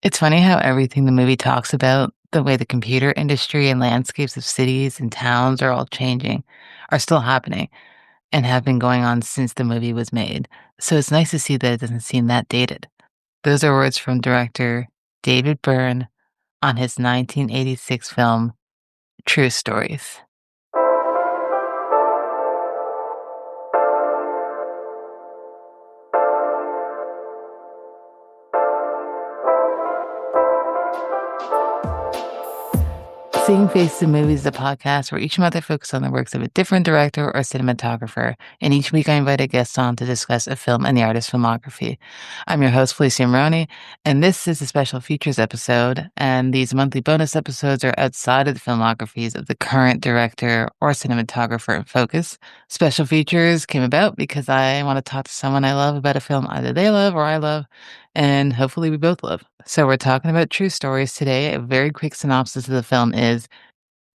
It's funny how everything the movie talks about, the way the computer industry and landscapes of cities and towns are all changing, are still happening and have been going on since the movie was made. So it's nice to see that it doesn't seem that dated. Those are words from director David Byrne on his 1986 film, True Stories. Seeing Faces in Movies is a podcast where each month I focus on the works of a different director or cinematographer, and each week I invite a guest on to discuss a film and the artist's filmography. I'm your host, Felicia, and this is a special features episode, and these monthly bonus episodes are outside of the filmographies of the current director or cinematographer in focus. Special features came about because I want to talk to someone I love about a film either they love or I love, and hopefully we both love. So we're talking about True Stories today. A very quick synopsis of the film is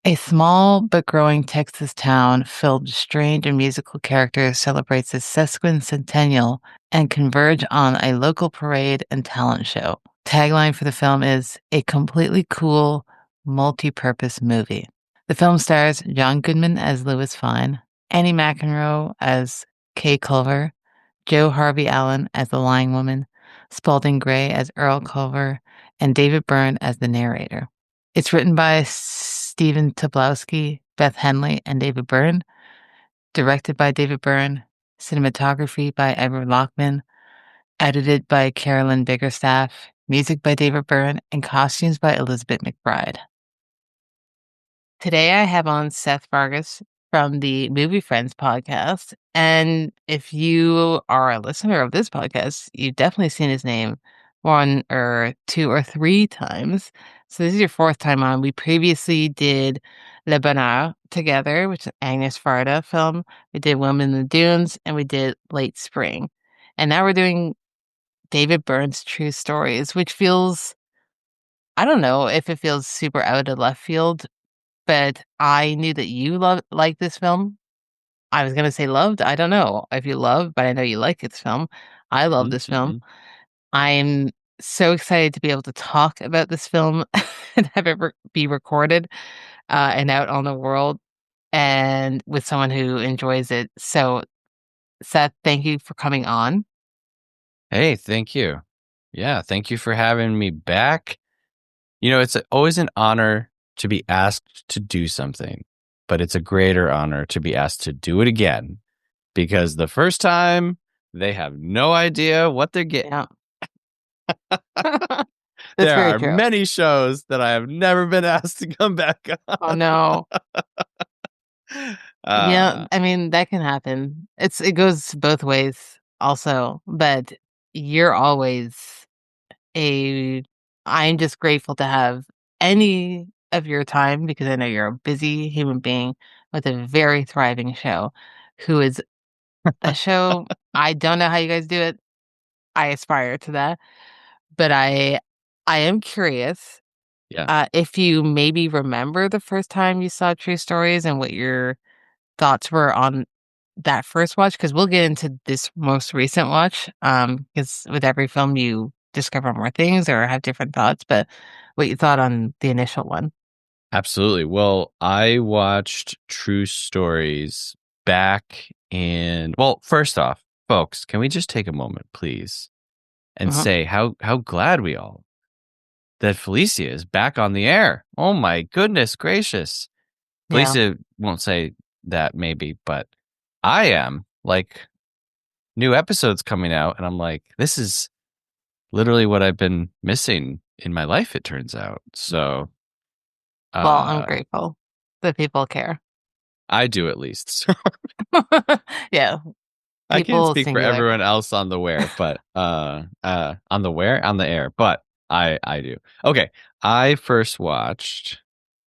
a small but growing Texas town filled with strange and musical characters celebrates its sesquicentennial and converge on a local parade and talent show. Tagline for the film is a completely cool, multi-purpose movie. The film stars John Goodman as Lewis Fine, Annie McEnroe as Kay Culver, Joe Harvey Allen as the Lying Woman, Spalding Gray as Earl Culver, and David Byrne as the narrator. It's written by Stephen Tobolowsky, Beth Henley, and David Byrne, directed by David Byrne, cinematography by Edward Lockman, edited by Carolyn Biggerstaff, music by David Byrne, and costumes by Elizabeth McBride. Today I have on Seth Vargas from the Movie Friends podcast. And if you are a listener of this podcast, you've definitely seen his name one or two or three times. So this is your fourth time on. We previously did Le Bonheur together, which is an Agnes Varda film. We did Women in the Dunes, and we did Late Spring. And now we're doing David Byrne's True Stories, which feels, I don't know if it feels super out of left field, but I knew that you like this film. I was gonna say loved. I don't know if you love, but I know you like this film. I love this film. Mhm. I'm so excited to be able to talk about this film and have it be recorded and out on the world and with someone who enjoys it. So, Seth, thank you for coming on. Hey, thank you. Yeah, thank you for having me back. It's always an honor to be asked to do something, but it's a greater honor to be asked to do it again because the first time they have no idea what they're getting. Yeah. That's There very are true. many shows that I have never been asked to come back on. Oh no. Yeah, I mean, that can happen. It goes both ways also, but you're always a I'm just grateful to have any of your time because I know you're a busy human being with a very thriving show who is a show I don't know how you guys do it. I aspire to that, but I am curious Yeah. if you maybe remember the first time you saw True Stories and what your thoughts were on that first watch, because we'll get into this most recent watch, because with every film you discover more things or have different thoughts, but what you thought on the initial one. Absolutely. Well, I watched True Stories back first off, folks, can we just take a moment, please, and Mhm. say how glad we all that Felicia is back on the air. Oh my goodness gracious. Yeah. Felicia won't say that maybe, but I am. Like, new episodes coming out, and I'm like, this is literally what I've been missing in my life, it turns out. So Well, I'm uh grateful that people care. I do at least. Yeah, I can't people speak for singular. everyone else on the where, but on the where? On the air, but I do. Okay. I first watched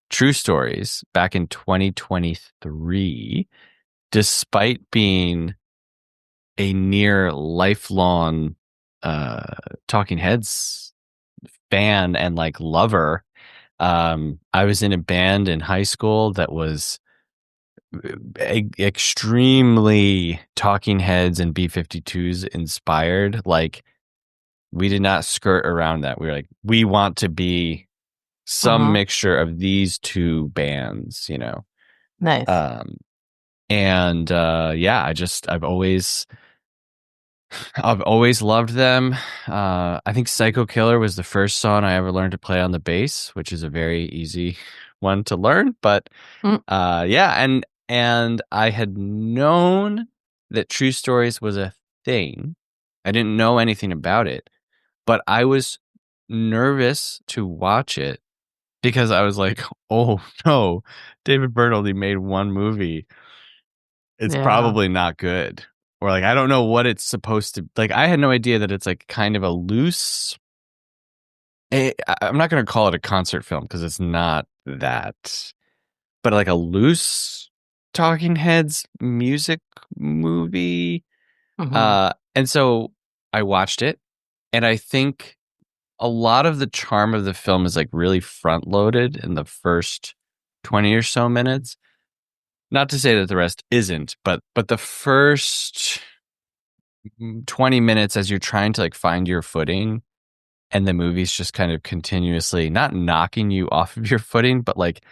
True Stories back in 2023, despite being a near lifelong Talking Heads fan and like lover. I was in a band in high school that was extremely Talking Heads and B-52s inspired. Like we did not skirt around that. We were like, we want to be some Mm-hmm. mixture of these two bands, Nice. Um, and yeah, I've always loved them. I think Psycho Killer was the first song I ever learned to play on the bass, which is a very easy one to learn. But Mm, yeah, and I had known that True Stories was a thing. I didn't know anything about it, but I was nervous to watch it because I was like, oh no, David Byrne only made one movie. It's yeah. probably not good. Or like I don't know what it's supposed to like. I had no idea that it's like kind of a loose. I'm not going to call it a concert film because it's not that, but like a loose Talking Heads music movie. Mm-hmm. And so I watched it, and I think a lot of the charm of the film is like really front loaded in the first 20 or so minutes. Not to say that the rest isn't, but the first 20 minutes as you're trying to like find your footing and the movie's just kind of continuously not knocking you off of your footing, but like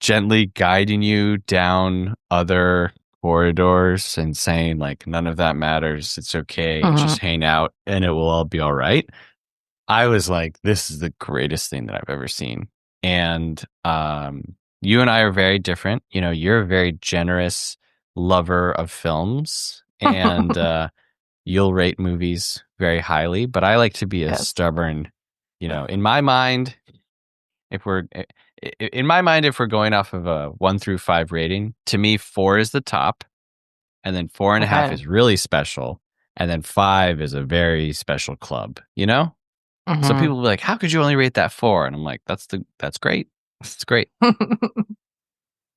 gently guiding you down other corridors and saying like none of that matters. It's okay. Mm-hmm. Just hang out and it will all be all right. I was like, this is the greatest thing that I've ever seen. And you and I are very different. You're a very generous lover of films and you'll rate movies very highly, but I like to be a Yes. stubborn, in my mind, if we're if we're going off of a 1 through 5 rating, to me 4 is the top, and then 4.5 Okay. is really special, and then 5 is a very special club, So Mm-hmm. people will be like, how could you only rate that 4? And I'm like, that's great. It's great.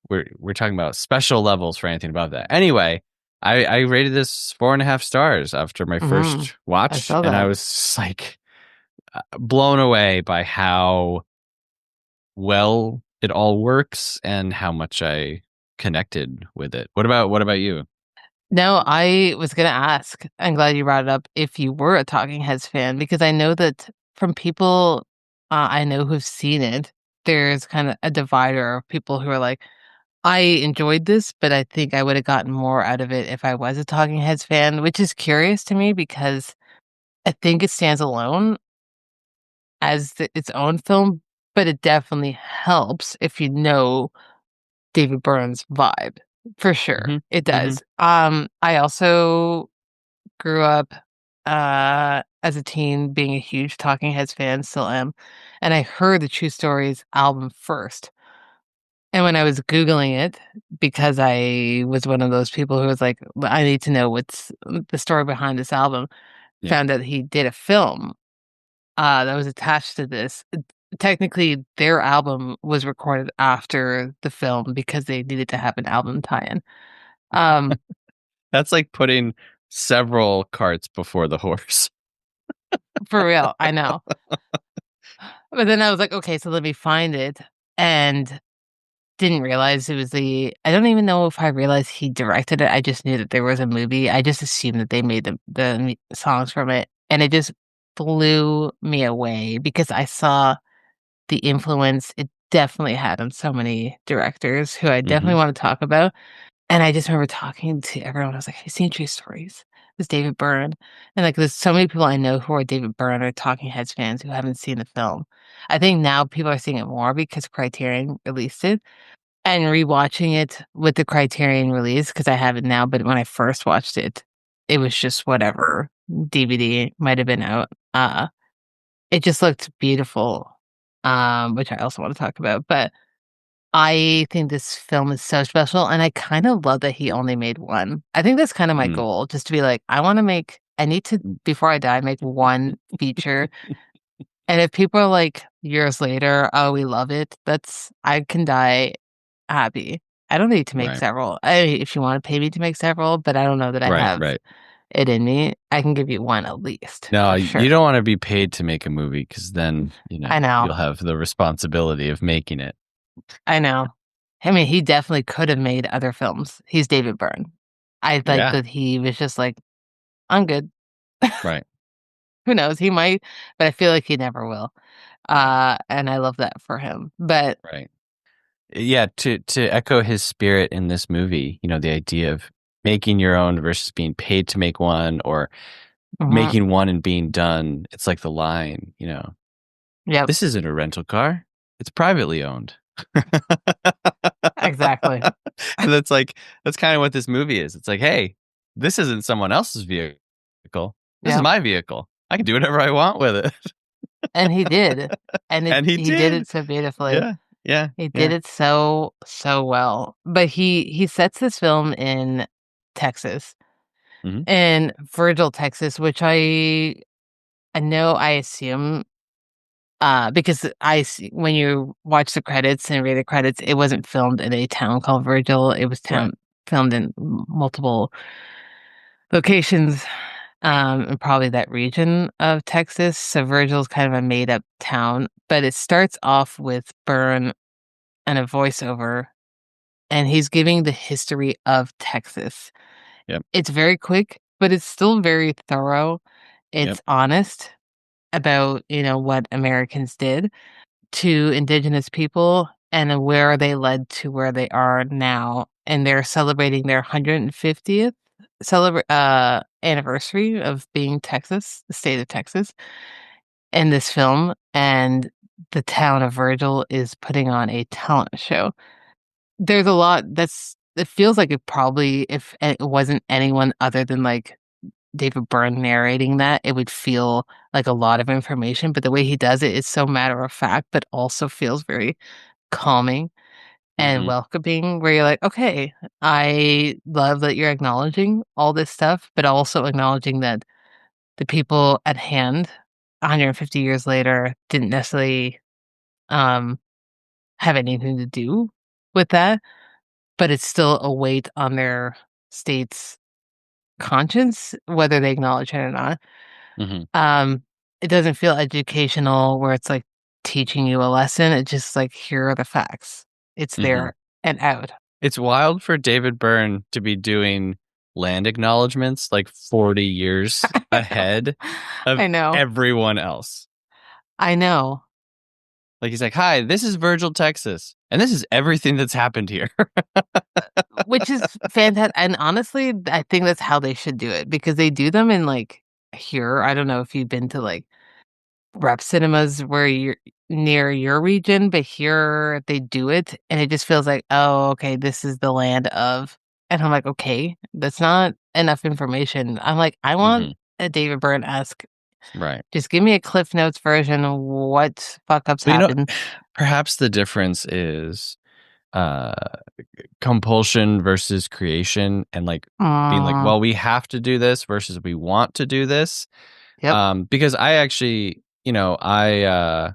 We're talking about special levels for anything above that. Anyway, I rated this 4.5 stars after my Mm-hmm. first I watch, saw and I that. was just like blown away by how well it all works and how much I connected with it. What about you? No, I was gonna ask. I'm glad you brought it up if you were a Talking Heads fan, because I know that from people I know who've seen it, there's kind of a divider of people who are like, I enjoyed this, but I think I would have gotten more out of it if I was a Talking Heads fan, which is curious to me because I think it stands alone as its own film, but it definitely helps if you know David Byrne's vibe. For sure. Mm-hmm. It Mm-hmm. does. I also grew up as a teen being a huge Talking Heads fan, still am. And I heard the True Stories album first. And when I was Googling it, because I was one of those people who was like, I need to know what's the story behind this album, Yeah. found out he did a film that was attached to this. Technically, their album was recorded after the film because they needed to have an album tie-in. Um, That's like putting several carts before the horse. for real, I know. But then I was like, okay, so let me find it, and didn't realize it was I don't even know if I realized he directed it. I just knew that there was a movie. I just assumed that they made the songs from it, and it just blew me away because I saw the influence it definitely had on so many directors who I Mm-hmm. definitely want to talk about. And I just remember talking to everyone. I was like, "Have you seen True Stories?" It's David Byrne, and like, there's so many people I know who are David Byrne or Talking Heads fans who haven't seen the film. I think now people are seeing it more because Criterion released it, and rewatching it with the Criterion release because I have it now. But when I first watched it, it was just whatever DVD might have been out. It just looked beautiful, which I also want to talk about. But I think this film is so special, and I kind of love that he only made one. I think that's kind of my Mm. goal, just to be like, I need to, before I die, make one feature. And if people are like years later, oh, we love it, I can die happy. I don't need to make Right. several. If you want to pay me to make several, but I don't know that I Right. have Right. it in me. I can give you one at least, No, for you sure. don't want to be paid to make a movie because then, I you'll know. have the responsibility of making it. I know. I mean, he definitely could have made other films. He's David Byrne. I like Yeah. that he was just like, I'm good. Right. Who knows? He might, but I feel like he never will. And I love that for him. But Right. Yeah, to echo his spirit in this movie, the idea of making your own versus being paid to make one, or mhm, making one and being done. It's like the line, yep, this isn't a rental car. It's privately owned. exactly. And that's kind of what this movie is. It's like, hey, this isn't someone else's vehicle. This is Yep. my vehicle. I can do whatever I want with it. And he did. And And he he did did. it so beautifully. Yeah. Yeah. He did Yeah. it so, so well. But he sets this film in Texas, Hmm. in Virgil, Texas, which I know I assume because when you watch the credits and read the credits, it wasn't filmed in a town called Virgil. It was Right. filmed in multiple locations, and probably that region of Texas. So Virgil's kind of a made up town, but it starts off with Byrne and a voiceover, and he's giving the history of Texas. Yep. It's very quick, but it's still very thorough. Yep. It's honest about, what Americans did to indigenous people and where they led to where they are now. And they're celebrating their 150th anniversary of being Texas, the state of Texas, in this film. And the town of Virgil is putting on a talent show. There's a lot it feels like it probably, if it wasn't anyone other than like David Byrne narrating that, it would feel like a lot of information, but the way he does it is so matter of fact, but also feels very calming and Hmm. welcoming, where you're like, okay, I love that you're acknowledging all this stuff, but also acknowledging that the people at hand 150 years later didn't necessarily um, have anything to do with that, but it's still a weight on their state's conscience, whether they acknowledge it or not. Hmm. Um, it doesn't feel educational where it's like teaching you a lesson. It's just like, here are the facts. It's Hmm. there and out. It's wild for David Byrne to be doing land acknowledgments like 40 years ahead of I know. everyone else. I know. Like he's like, "Hi, this is Virgil, Texas, and this is everything that's happened here." Which is fantastic. And honestly, I think that's how they should do it because they do them in like here. I don't know if you've been to like rep cinemas where you're near your region, but here they do it and it just feels like, oh, okay, this is the land of, and I'm like, okay, that's not enough information. I'm like, I want Hmm. a David Byrne-esque. Right. Just give me a Cliff Notes version of what fuck ups But happened. perhaps the difference is uh compulsion versus creation, and like being like, Mm, well, we have to do this versus we want to do this. yep. Because I actually, I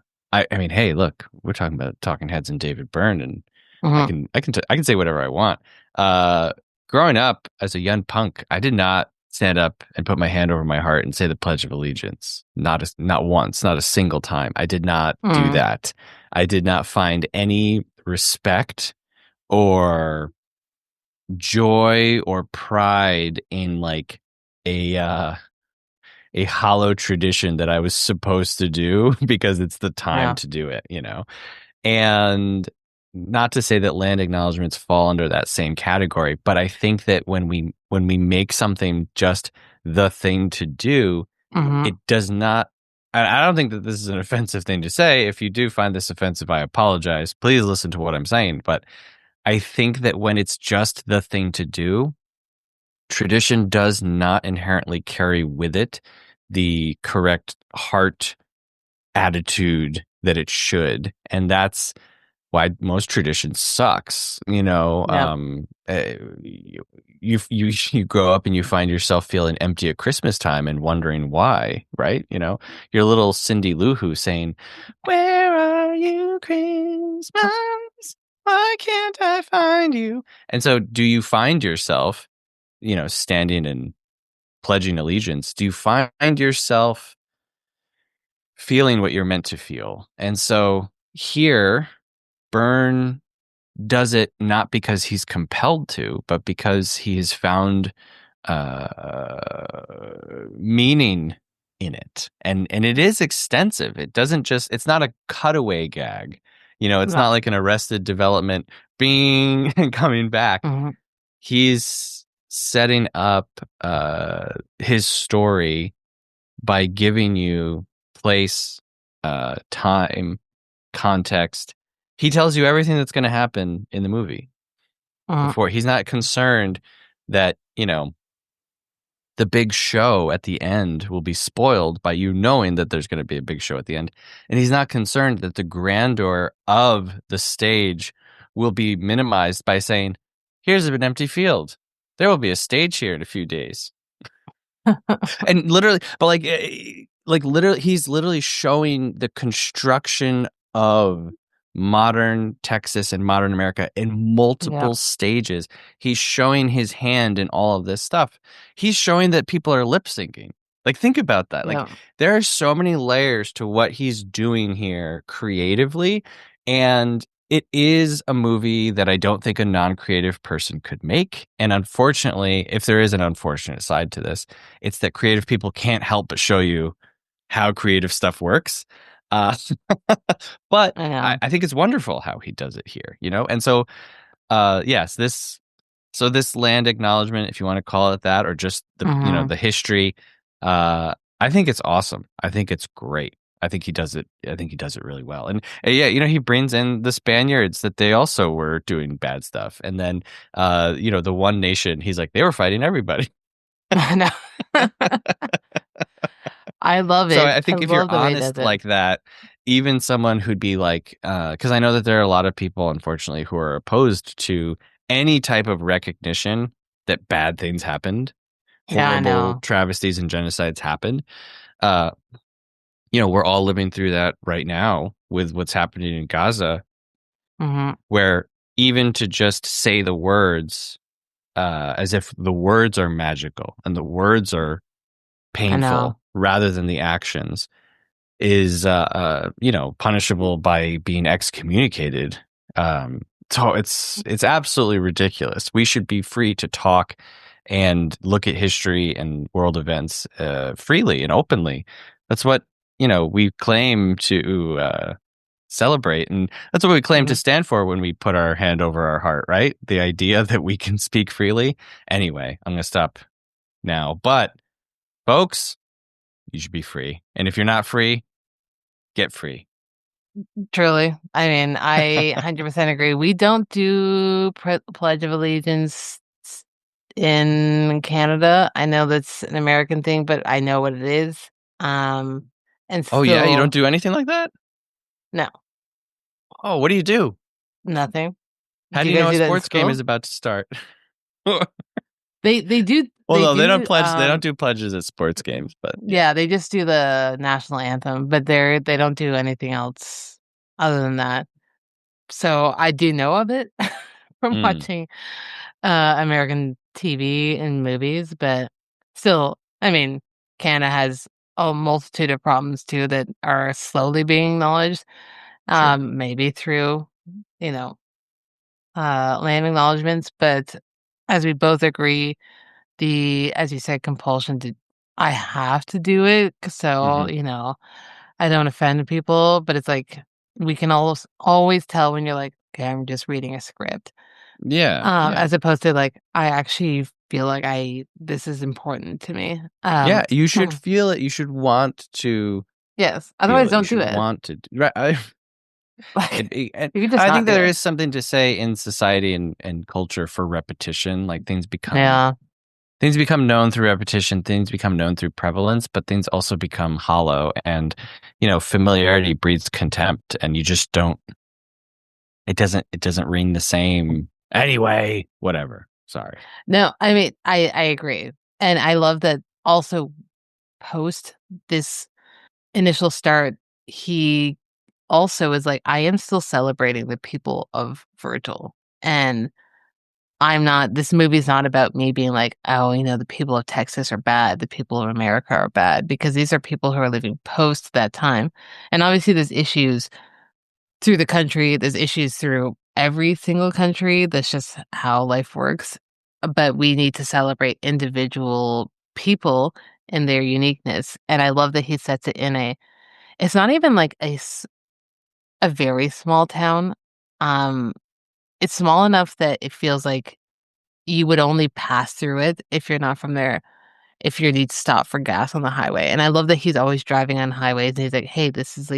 mean, hey, look, we're talking about Talking Heads and David Byrne, and Hmm. I can say whatever I want. Uh, Growing up as a young punk, I did not stand up and put my hand over my heart and say the Pledge of Allegiance. Not once, not a single time. I did not do Mm, that. I did not find any respect or joy or pride in like a a hollow tradition that I was supposed to do because it's the time yeah. to do it. And not to say that land acknowledgments fall under that same category, but I think that when we make something just the thing to do, Hmm. it does not. I don't think that this is an offensive thing to say. If you do find this offensive, I apologize. Please listen to what I'm saying. But I think that when it's just the thing to do, tradition does not inherently carry with it the correct heart attitude that it should. And that's why most tradition sucks. Yep. You grow up and you find yourself feeling empty at Christmas time and wondering why, right? Your little Cindy Lou Who saying, "Where are you, Christmas? Why can't I find you?" And so, do you find yourself, standing and pledging allegiance? Do you find yourself feeling what you're meant to feel? And so here, Byrne does it not because he's compelled to, but because he has found meaning in it. And it is extensive. It doesn't just it's not a cutaway gag. It's not No. like an Arrested Development bing and coming back. Mhm. He's setting up his story by giving you place, time, context. He tells you everything that's going to happen in the movie Mhm. before. He's not concerned that, the big show at the end will be spoiled by you knowing that there's going to be a big show at the end. And he's not concerned that the grandeur of the stage will be minimized by saying, here's an empty field. There will be a stage here in a few days. And literally, but like literally, he's literally showing the construction of modern Texas and modern America in Yeah. multiple stages. He's showing his hand in all of this stuff. He's showing that people are lip syncing. Like, think about that. Like, Yeah. there are so many layers to what he's doing here creatively. And it is a movie that I don't think a non-creative person could make. And unfortunately, if there is an unfortunate side to this, it's that creative people can't help but show you how creative stuff works. Uh, but I I, know. I think it's wonderful how he does it here, And so, yes, this land acknowledgement, if you want to call it that, or just Mhm. the history, I think it's awesome. I think it's great. I think he does it. I think he does it really well. And yeah, he brings in the Spaniards that they also were doing bad stuff. And then, the one nation, he's like, they were fighting everybody. I know. I love So it. I I think if you're love the way he does honest it. like that, even someone who'd be like, because I know that there are a lot of people, unfortunately, who are opposed to any type of recognition that bad things happened, Yeah, I horrible know. travesties and genocides happened. Uh, we're all living through that right now with what's happening in Gaza, Mhm. where even to just say the words, as if the words are magical and the words are I know. painful rather than the actions is punishable by being excommunicated. So it's absolutely ridiculous. We should be free to talk and look at history and world events freely and openly. That's what we claim to celebrate, and that's what we claim to Mhm. stand for when we put our hand over our heart. Right? The idea that we can speak freely. Anyway, I'm gonna stop now, but folks, you should be free, and if you're not free, get free. Truly. I mean, I 100% agree. We don't do Pledge of Allegiance in Canada. I know that's an American thing, but I know what it is. Um, and Oh yeah, you don't still, do anything like that? no, Oh, what do you do? nothing. How Do do you you guys know a do that in sports game school? is about to start? Well, They do no, they don't pledge. They don't do pledges at sports games, but yeah. yeah, they just do the national anthem, but they don't do anything else other than that. So I do know of it from Mm, watching American TV and movies, but still, I mean, Canada has a multitude of problems too that are slowly being acknowledged, sure. maybe through, you know, land acknowledgements, but as we both agree, as you said, compulsion to, I have to do it, so, Hmm. I don't offend people, but it's like, we can always tell when you're like, "Okay, I'm just reading a script." Yeah, yeah, As opposed to, like, I actually feel like this is important to me. yeah. You should feel it. You should want to Yes, feel otherwise it. You don't do should it. want to. Right. Like, And you could just I not think do there it. is something to say in society and culture for repetition. Like Yeah. things become known through repetition, things become known through prevalence, but things also become hollow, and familiarity breeds contempt, and you just don't it doesn't ring the same anyway. Whatever, sorry. No, I mean, I agree, and I love that also post this initial start, he also is like, "I am still celebrating the people of Virgil," and this movie's not about me being like, "Oh, the people of Texas are bad, the people of America are bad," because these are people who are living post that time, and obviously there's issues through the country, there's issues through every single country, that's just how life works, but we need to celebrate individual people in their uniqueness. And I love that he sets it in it's not even like a very small town. Um, it's small enough that it feels like you would only pass through it if you're not from there, if you need to stop for gas on the highway. And I love that he's always driving on highways and he's like, hey, this is,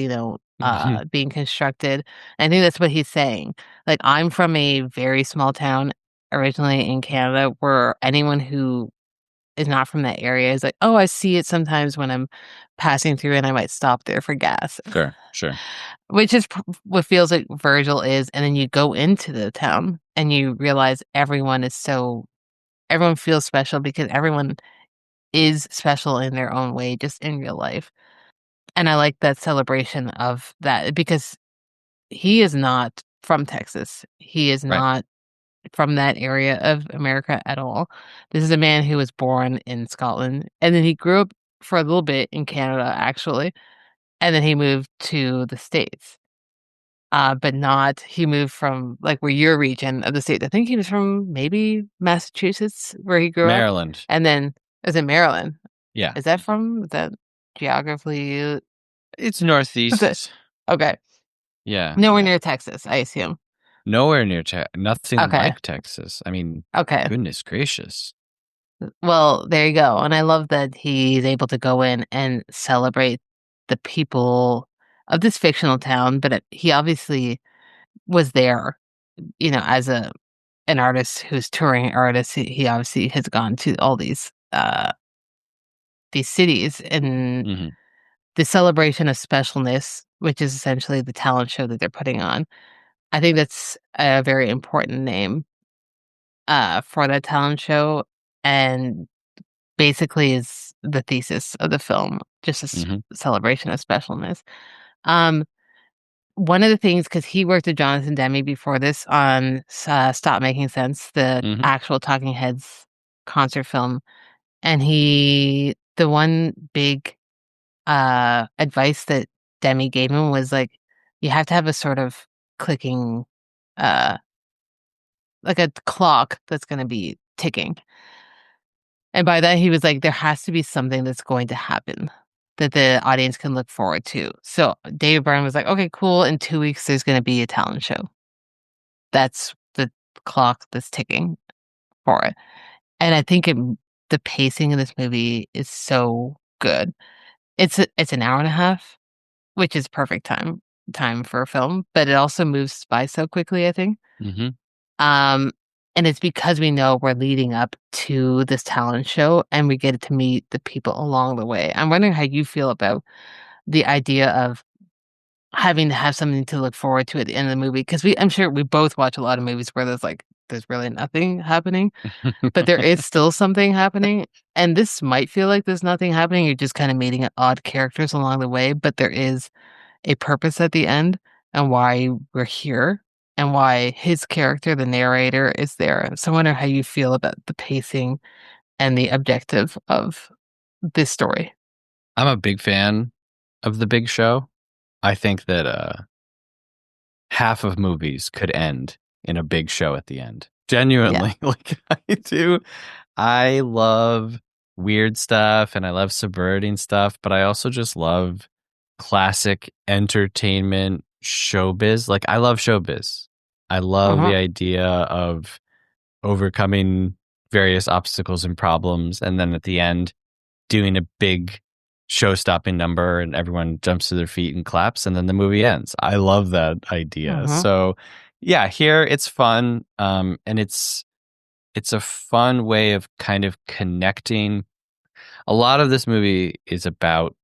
being constructed. I think that's what he's saying. Like, I'm from a very small town originally in Canada where anyone who is not from that area is like, oh, I see it sometimes when I'm passing through and I might stop there for gas. Sure, sure. Which is what feels like Virgil is. And then you go into the town and you realize everyone feels special because everyone is special in their own way, just in real life. And I like that celebration of that because he is not from Texas. He is Right. not from that area of America at all. This is a man who was born in Scotland and then he grew up for a little bit in Canada, actually. And then he moved to the States. But not, he moved from like where your region of the state. I think he was from maybe Massachusetts where he grew up. Maryland. And then is it Maryland? Yeah. Is that geographically? It's Is it, northeast. okay. Yeah. Nowhere Yeah. near Texas, I assume. Nowhere near nothing Okay. like Texas. I mean, Okay. goodness gracious. Well, there you go. And I love that he's able to go in and celebrate the people of this fictional town, but he obviously was there, as an artist who's touring artist. He obviously has gone to all these cities and Hmm. the celebration of specialness, which is essentially the talent show that they're putting on. I think that's a very important name for that talent show, and basically is the thesis of the film, just a Hmm. celebration of specialness. Um, One of the things, because he worked with Jonathan Demme before this on Stop Making Sense, the Hmm. actual Talking Heads concert film, and the one big advice that Demi gave him was like, you have to have a sort of clicking, uh, like a clock that's going to be ticking. And by that, he was like, there has to be something that's going to happen that the audience can look forward to. So David Byrne was like, okay, cool. In 2 weeks, there's going to be a talent show. That's the clock that's ticking for it. And I think the pacing in this movie is so good. It's an hour and a half, which is perfect time for a film, but it also moves by so quickly, I think. Hmm. Um, and it's because we know we're leading up to this talent show and we get to meet the people along the way. I'm wondering how you feel about the idea of having to have something to look forward to at the end of the movie. Because I'm sure we both watch a lot of movies where there's really nothing happening, but there is still something happening. And this might feel like there's nothing happening. You're just kind of meeting odd characters along the way, but there is a purpose at the end and why we're here and why his character, the narrator, is there. So I wonder how you feel about the pacing and the objective of this story. I'm a big fan of The Big Show. I think that half of movies could end in a big show at the end. Yeah. Genuinely, like I do. I love weird stuff and I love subverting stuff, but I also just love classic entertainment showbiz. Like I love showbiz. I love Uh-huh. the idea of overcoming various obstacles and problems and then at the end doing a big show-stopping number and everyone jumps to their feet and claps and then the movie ends. I love that idea. Uh-huh. So yeah, here it's fun and it's a fun way of kind of connecting. A lot of this movie is about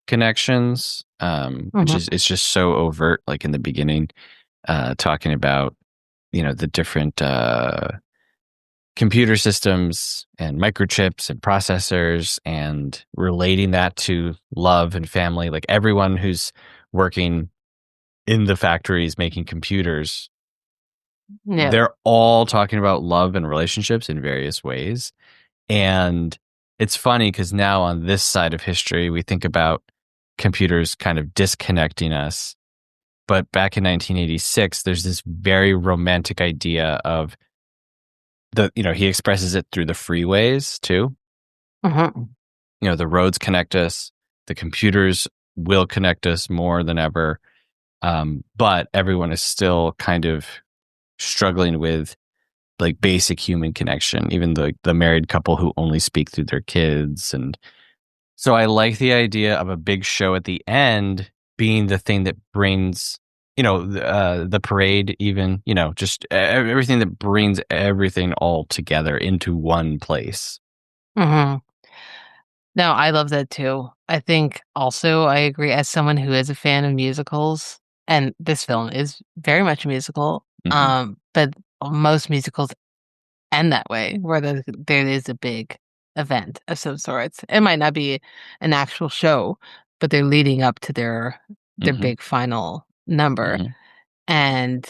connections, which Uh-huh. is it's just so overt, like in the beginning, talking about, the different computer systems and microchips and processors and relating that to love and family. Like everyone who's working in the factories making computers, Yeah. they're all talking about love and relationships in various ways. And it's funny because now on this side of history, we think about computers kind of disconnecting us. But back in 1986, there's this very romantic idea of he expresses it through the freeways too. Uh-huh. the roads connect us, the computers will connect us more than ever. But everyone is still kind of struggling with like basic human connection, even the married couple who only speak through their kids. And so I like the idea of a big show at the end being the thing that brings, the parade, even, just everything that brings everything all together into one place. Hmm. No, I love that too. I think also I agree as someone who is a fan of musicals, and this film is very much a musical. Hmm. But most musicals end that way, where there is a big event of some sorts. It might not be an actual show, but they're leading up to their Hmm. big final number. Hmm. And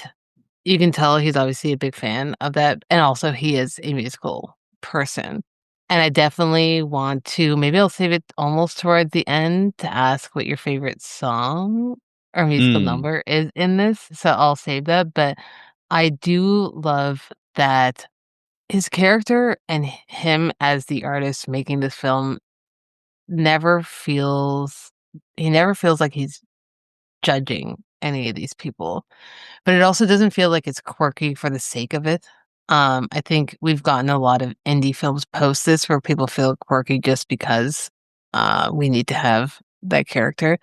you can tell he's obviously a big fan of that, and also he is a musical person. And I definitely want to maybe I'll save it almost towards the end to ask what your favorite song or musical Mm. number is in this, so I'll save that, but I do love that his character and him as the artist making this film never feels he never feels like he's judging any of these people. But it also doesn't feel like it's quirky for the sake of it. I think we've gotten a lot of indie films post this where people feel quirky just because we need to have that character.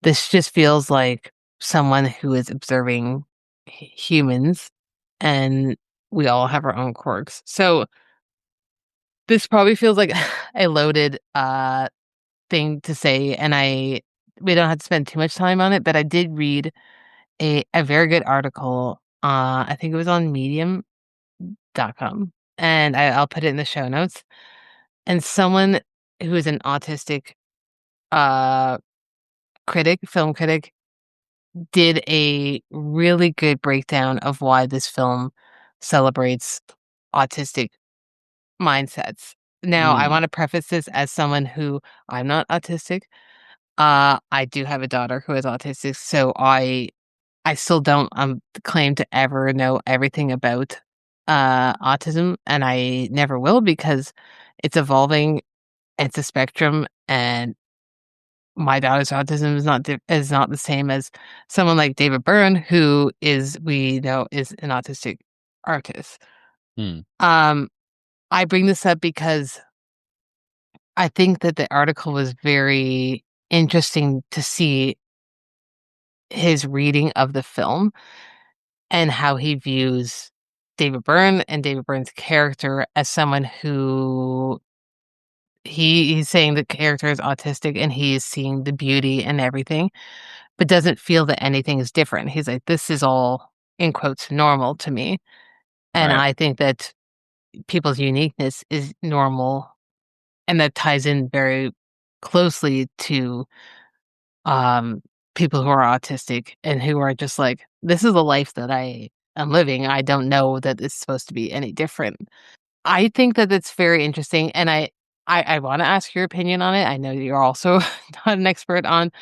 This just feels like someone who is observing humans, and we all have our own quirks. So this probably feels like a loaded thing to say, and we don't have to spend too much time on it, but I did read a very good article, I think it was on medium.com, and I'll put it in the show notes. And someone who is an autistic uh film critic, did a really good breakdown of why this film celebrates autistic mindsets. Now, I Mm. want to preface this as someone who I'm not autistic. I do have a daughter who is autistic, so I still don't claim to ever know everything about autism, and I never will because it's evolving. It's a spectrum, and my daughter's autism is not the same as someone like David Byrne, who is we know is an autistic artist. Mm. Um, I bring this up because I think that the article was very interesting to see his reading of the film and how he views David Byrne and David Byrne's character as someone who he's saying the character is autistic and he is seeing the beauty and everything, but doesn't feel that anything is different. He's like, this is all in quotes normal to me. And Right. I think that people's uniqueness is normal, and that ties in very closely to um people who are autistic and who are just like, this is the life that I am living. I don't know that it's supposed to be any different. I think that it's very interesting, and I want to ask your opinion on it. I know you're also not an expert on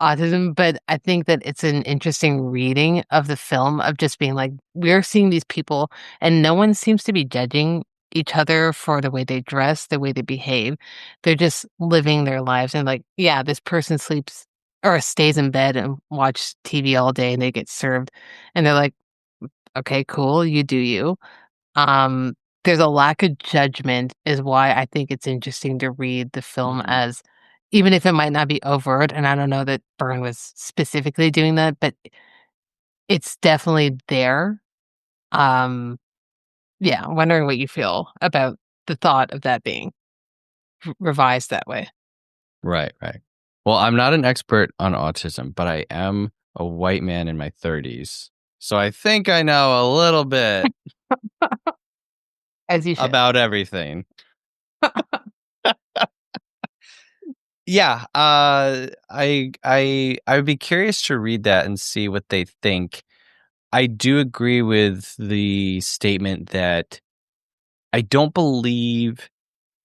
autism, but I think that it's an interesting reading of the film of just being like, we're seeing these people and no one seems to be judging each other for the way they dress, the way they behave. They're just living their lives and like, yeah, this person sleeps or stays in bed and watch TV all day and they get served and they're like, okay, cool, you do you. Um, there's a lack of judgment is why I think it's interesting to read the film Hmm. as even if it might not be overt, and I don't know that Byrne was specifically doing that, but it's definitely there. Um, yeah, I'm wondering what you feel about the thought of that being revised that way. Right, right. Well, I'm not an expert on autism, but I am a white man in my 30s. So I think I know a little bit As you should. about everything. Yeah, I would be curious to read that and see what they think. I do agree with the statement that I don't believe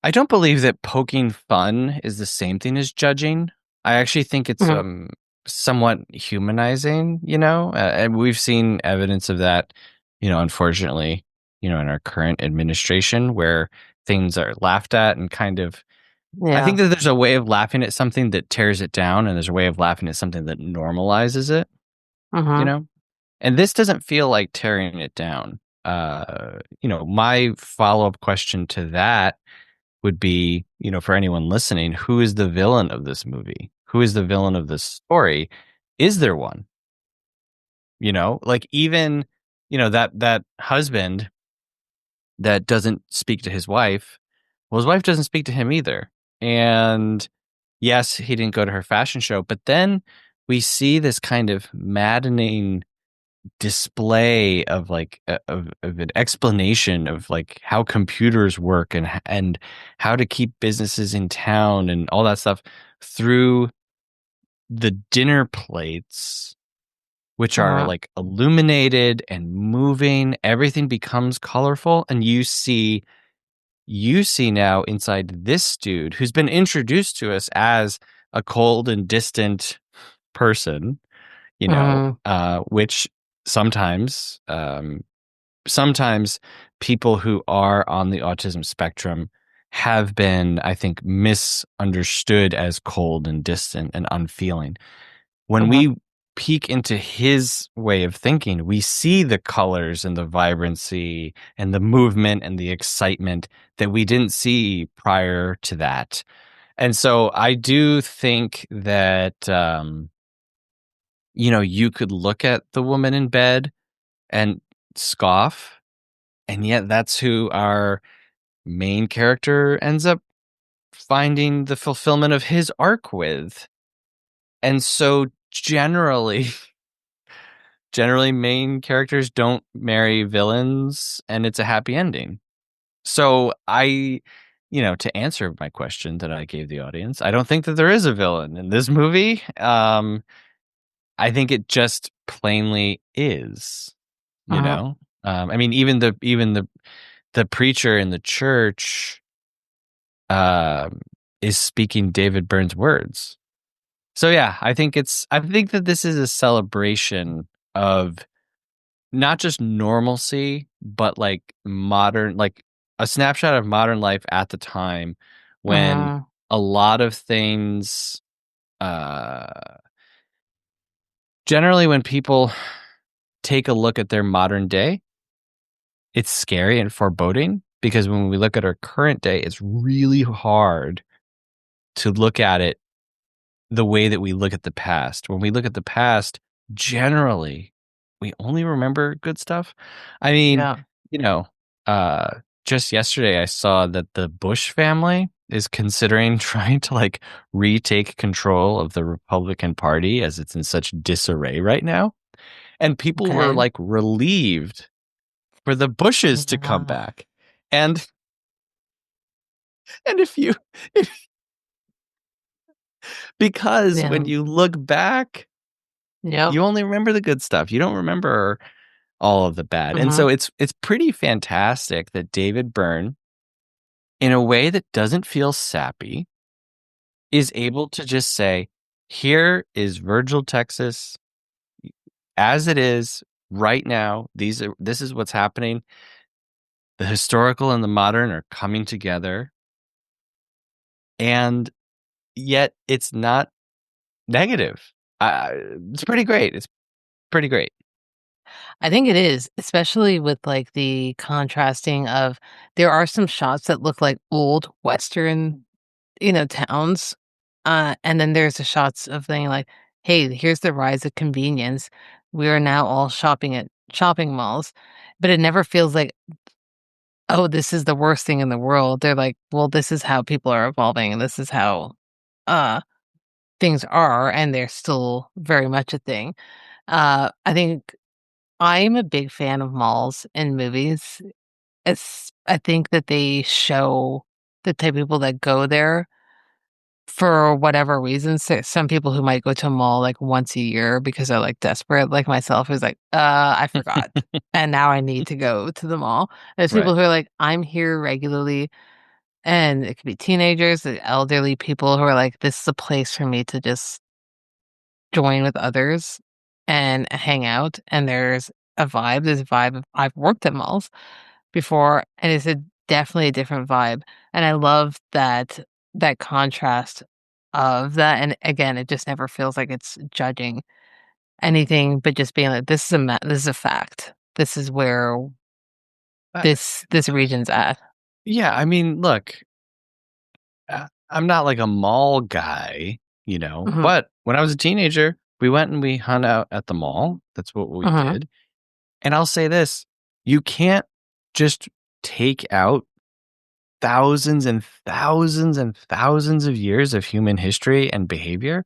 I don't believe that poking fun is the same thing as judging. I actually think it's Mhm. somewhat humanizing, and we've seen evidence of that, unfortunately, in our current administration where things are laughed at and kind of I Yeah. think that there's a way of laughing at something that tears it down, and there's a way of laughing at something that normalizes it, you Mm-hmm. know? And this doesn't feel like tearing it down. My follow-up question to that would be, for anyone listening, who is the villain of this movie? Who is the villain of this story? Is there one? Like even, that husband that doesn't speak to his wife, well, his wife doesn't speak to him either. And yes, he didn't go to her fashion show, but then we see this kind of maddening display of like of an explanation of like how computers work and how to keep businesses in town and all that stuff through the dinner plates, which are Mm-hmm. like illuminated and moving. Everything becomes colorful, and you see now inside this dude who's been introduced to us as a cold and distant person, Mm-hmm. which sometimes people who are on the autism spectrum have been, I think, misunderstood as cold and distant and unfeeling. When Mm-hmm. we peek into his way of thinking, we see the colors and the vibrancy and the movement and the excitement that we didn't see prior to that. And so I do think that, you could look at the woman in bed and scoff, and yet that's who our main character ends up finding the fulfillment of his arc with. And so generally main characters don't marry villains and it's a happy ending. So to answer my question that I gave the audience, I don't think that there is a villain in this movie. I think it just plainly is, you Mm-hmm. know. I mean, even the preacher in the church um, is speaking David Byrne's words. So yeah, I think that this is a celebration of not just normalcy, but like modern, like a snapshot of modern life at the time when Mm-hmm. a lot of things, uh, generally when people take a look at their modern day, it's scary and foreboding because when we look at our current day, it's really hard to look at it the way that we look at the past. When we look at the past, generally, we only remember good stuff. I mean, Yeah. you know, just yesterday I saw that the Bush family is considering trying to like retake control of the Republican Party as it's in such disarray right now. And people were Okay. like relieved for the Bushes to come Yeah. back. And and if because when Yeah. you look back, Yep. you only remember the good stuff. You don't remember all of the bad. And Mm-hmm. so it's pretty fantastic that David Byrne, in a way that doesn't feel sappy, is able to just say, here is Virgil, Texas, as it is right now. This is what's happening. The historical and the modern are coming together. And yet it's not negative. Uh, it's pretty great. It's pretty great. I think it is, especially with like the contrasting of there are some shots that look like old Western, towns. And then there's the shots of thing like, hey, here's the rise of convenience. We are now all shopping at shopping malls. But it never feels like, oh, this is the worst thing in the world. They're like, well, this is how people are evolving and this is how uh things are, and they're still very much a thing. I think I'm a big fan of malls in movies. I think that they show the type of people that go there for whatever reasons. There's some people who might go to a mall like once a year because they're like desperate, like myself, who's like, I forgot. And now I need to go to the mall. There's Right. people who are like, I'm here regularly. And it could be teenagers, the elderly people who are like, this is a place for me to just join with others and hang out. And there's a vibe. I've worked at malls before, and it's definitely a different vibe. And I love that. that contrast of that. And again, it just never feels like it's judging anything, but just being like, this is a fact. This is where Uh, this region's at. yeah, I mean, look, I'm not like a mall guy, Hmm. but when I was a teenager, we went and we hung out at the mall. That's what we Hmm. did. And I'll say this, you can't just take out thousands and thousands and thousands of years of human history and behavior.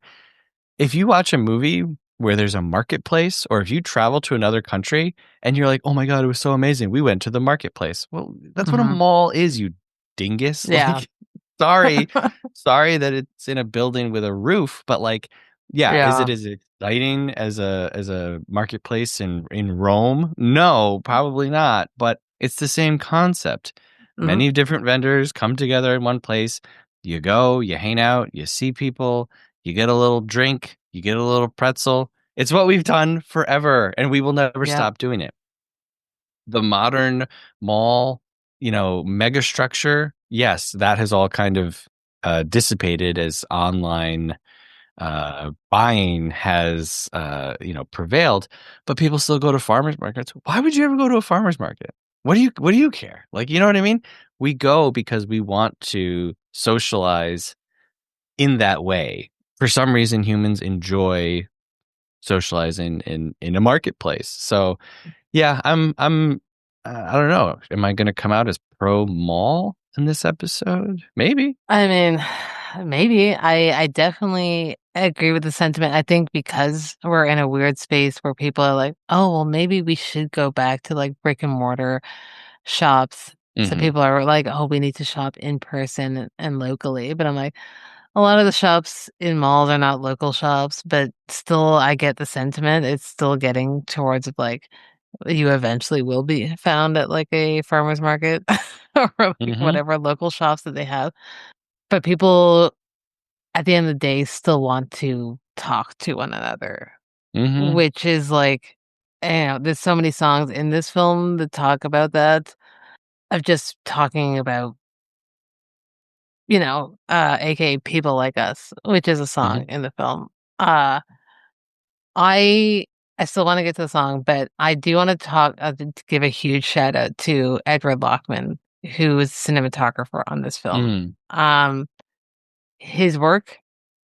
If you watch a movie where there's a marketplace, or if you travel to another country and you're like, oh my God, it was so amazing, we went to the marketplace. Well, that's what a Hmm. mall is, you dingus. Yeah. Like, sorry, sorry that it's in a building with a roof, but like, yeah, is it Yeah. as exciting as a marketplace in Rome? No, probably not, but it's the same concept. Hmm. Many different vendors come together in one place. You go, you hang out, you see people, you get a little drink, you get a little pretzel. It's what we've done forever, and we will never Yeah. stop doing it. The modern mall, mega structure, yes, that has all kind of dissipated as online buying has, prevailed. But people still go to farmers markets. Why would you ever go to a farmers market? What do you care? Like, you know what I mean? We go because we want to socialize in that way. For some reason, humans enjoy socializing in a marketplace. So yeah, I don't know. Am I going to come out as pro mall in this episode? Maybe. I mean, maybe. I definitely agree with the sentiment. I think because we're in a weird space where people are like, oh, well, maybe we should go back to like brick and mortar shops. So Hmm. people are like, oh, we need to shop in person and locally. But I'm like, a lot of the shops in malls are not local shops, but still, I get the sentiment. It's still getting towards like you eventually will be found at like a farmer's market or like Hmm. whatever local shops that they have. But people at the end of the day still want to talk to one another, Hmm. which is like, there's so many songs in this film that talk about that, of just talking about, aka people like us, which is a song Hmm. in the film. Uh, I I still want to get to the song, but I do want to to give a huge shout out to Edward Lockman, who is cinematographer on this film. Mm. Um, his work,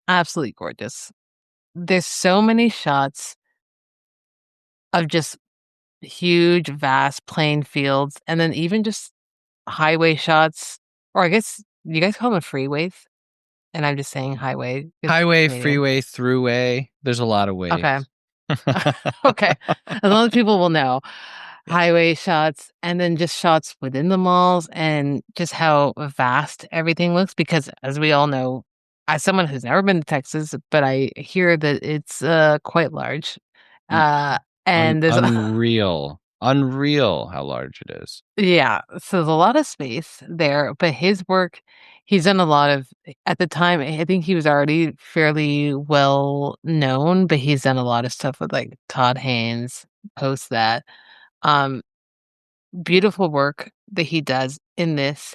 absolutely gorgeous. There's so many shots of just huge, vast plain fields, and then even just highway shots, or I guess you guys call them freeways, and I'm just saying highway because Highway, Canadian. freeway, throughway. There's a lot of Okay. ways. Okay. As long as people will know. Yeah. Highway shots and then just shots within the malls and just how vast everything looks because as we all know, as someone who's never been to Texas, but I hear that it's quite large. Mm. Uh and there's Unreal. Unreal how large it is. yeah, so there's a lot of space there, but his work, he's done a lot of at the time, I think he was already fairly well known, but he's done a lot of stuff with like Todd Haynes, post that. Um, Beautiful work that he does in this.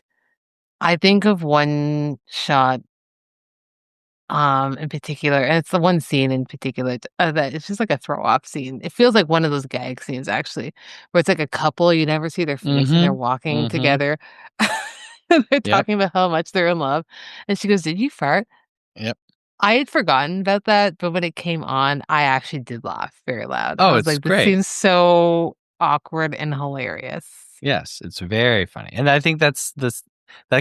I think of one shot in particular, and it's the one scene in particular that it's just like a throw off scene. It feels like one of those gag scenes actually, where it's like a couple, you never see their face and they're Mhm. walking Mhm. together. And they're Yep. talking about how much they're in love. And she goes, "Did you fart?" Yep. I had forgotten about that, but when it came on, I actually did laugh very loud. I Oh, was it's like, this great. seems so awkward and hilarious. Yes, it's very funny. And I think that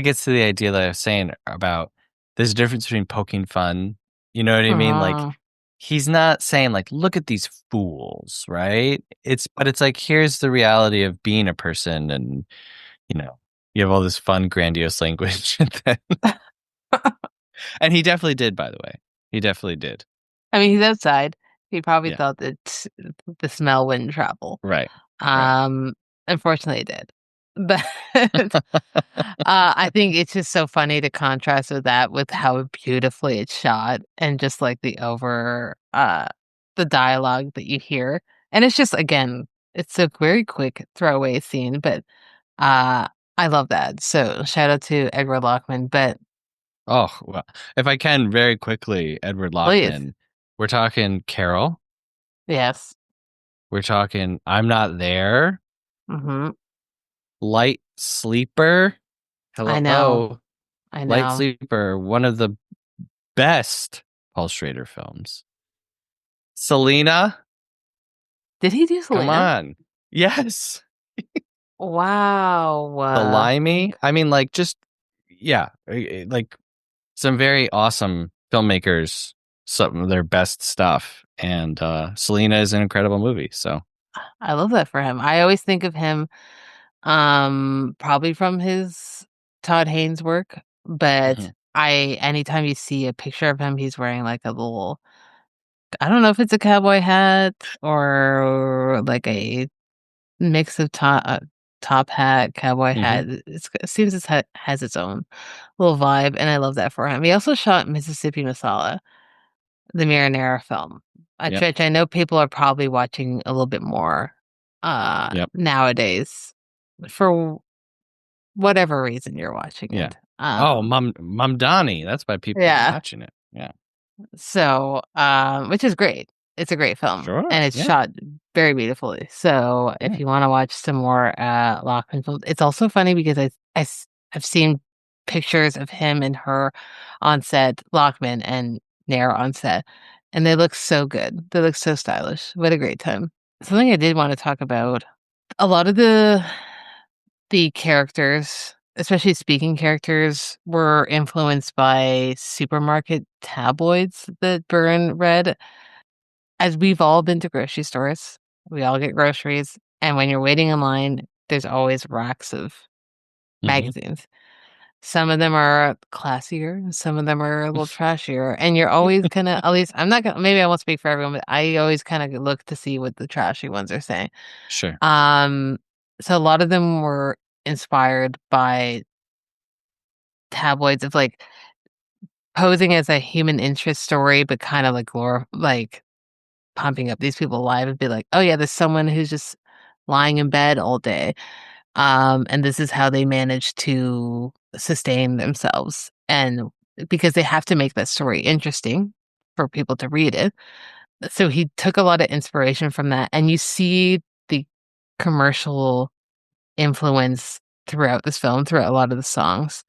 gets to the idea that I was saying about there's a difference between poking fun. You know what I mean? Like Mhm. he's not saying like, look at these fools, right? But it's like here's the reality of being a person and you know, you have all this fun, grandiose language. And he definitely did, by the way. He definitely did. I mean, he's outside. He probably Yeah. thought that the smell wouldn't travel. Right. Right. Um, Unfortunately, it did. But I think it's just so funny to contrast with that with how beautifully it's shot and just like the dialogue that you hear. And it's just again, it's a very quick throwaway scene, but uh I love that. So shout out to Edward Lockman. But Oh, well, if I can very quickly, Edward Please. Lockman. We're talking Carol. Yes. We're talking I'm Not There. Hmm. Light Sleeper. I know. Hello. I Light know. Sleeper, one of the best Paul Schrader films. Selena, Did he do come Selena? on. Yes. Wow. The Limey. I mean, like, just, yeah, like some very awesome filmmakers, some of their best stuff. And Selena is an incredible movie. So, I love that for him. I always think of him, probably from his Todd Haynes work, but mhm. anytime you see a picture of him, he's wearing like a little, I don't know if it's a cowboy hat or like a mix of top hat, cowboy Mhm. hat. It seems it has its own little vibe, and I love that for him. He also shot Mississippi Masala, the Marinara film, Yep. which I know people are probably watching a little bit more Yep. nowadays for whatever reason you're watching Yeah. it. Oh, Mom Donnie. That's why people are Yeah. watching it. Yeah. So, which is great. It's a great film Sure. and it's Yeah. shot very beautifully. So, if Yeah. you want to watch some more Lockman films, it's also funny because I've seen pictures of him and her on set, Lockman and Nair on set, and they look so good. They look so stylish. What a great time. Something I did want to talk about, a lot of the characters, especially speaking characters, were influenced by supermarket tabloids that Byrne read. As we've all been to grocery stores, we all get groceries, and when you're waiting in line, there's always racks of Hmm. magazines. Some of them are classier, some of them are a little trashier, and you're always gonna, at least I'm not gonna, maybe I won't speak for everyone, but I always kind of look to see what the trashy ones are saying. Sure. Um, so a lot of them were inspired by tabloids of like posing as a human interest story, but kind of like like pumping up these people alive and be like, oh yeah, there's someone who's just lying in bed all day. And this is how they manage to sustain themselves. And because they have to make that story interesting for people to read it. So he took a lot of inspiration from that. And you see the commercial influence throughout this film, throughout a lot of the songs.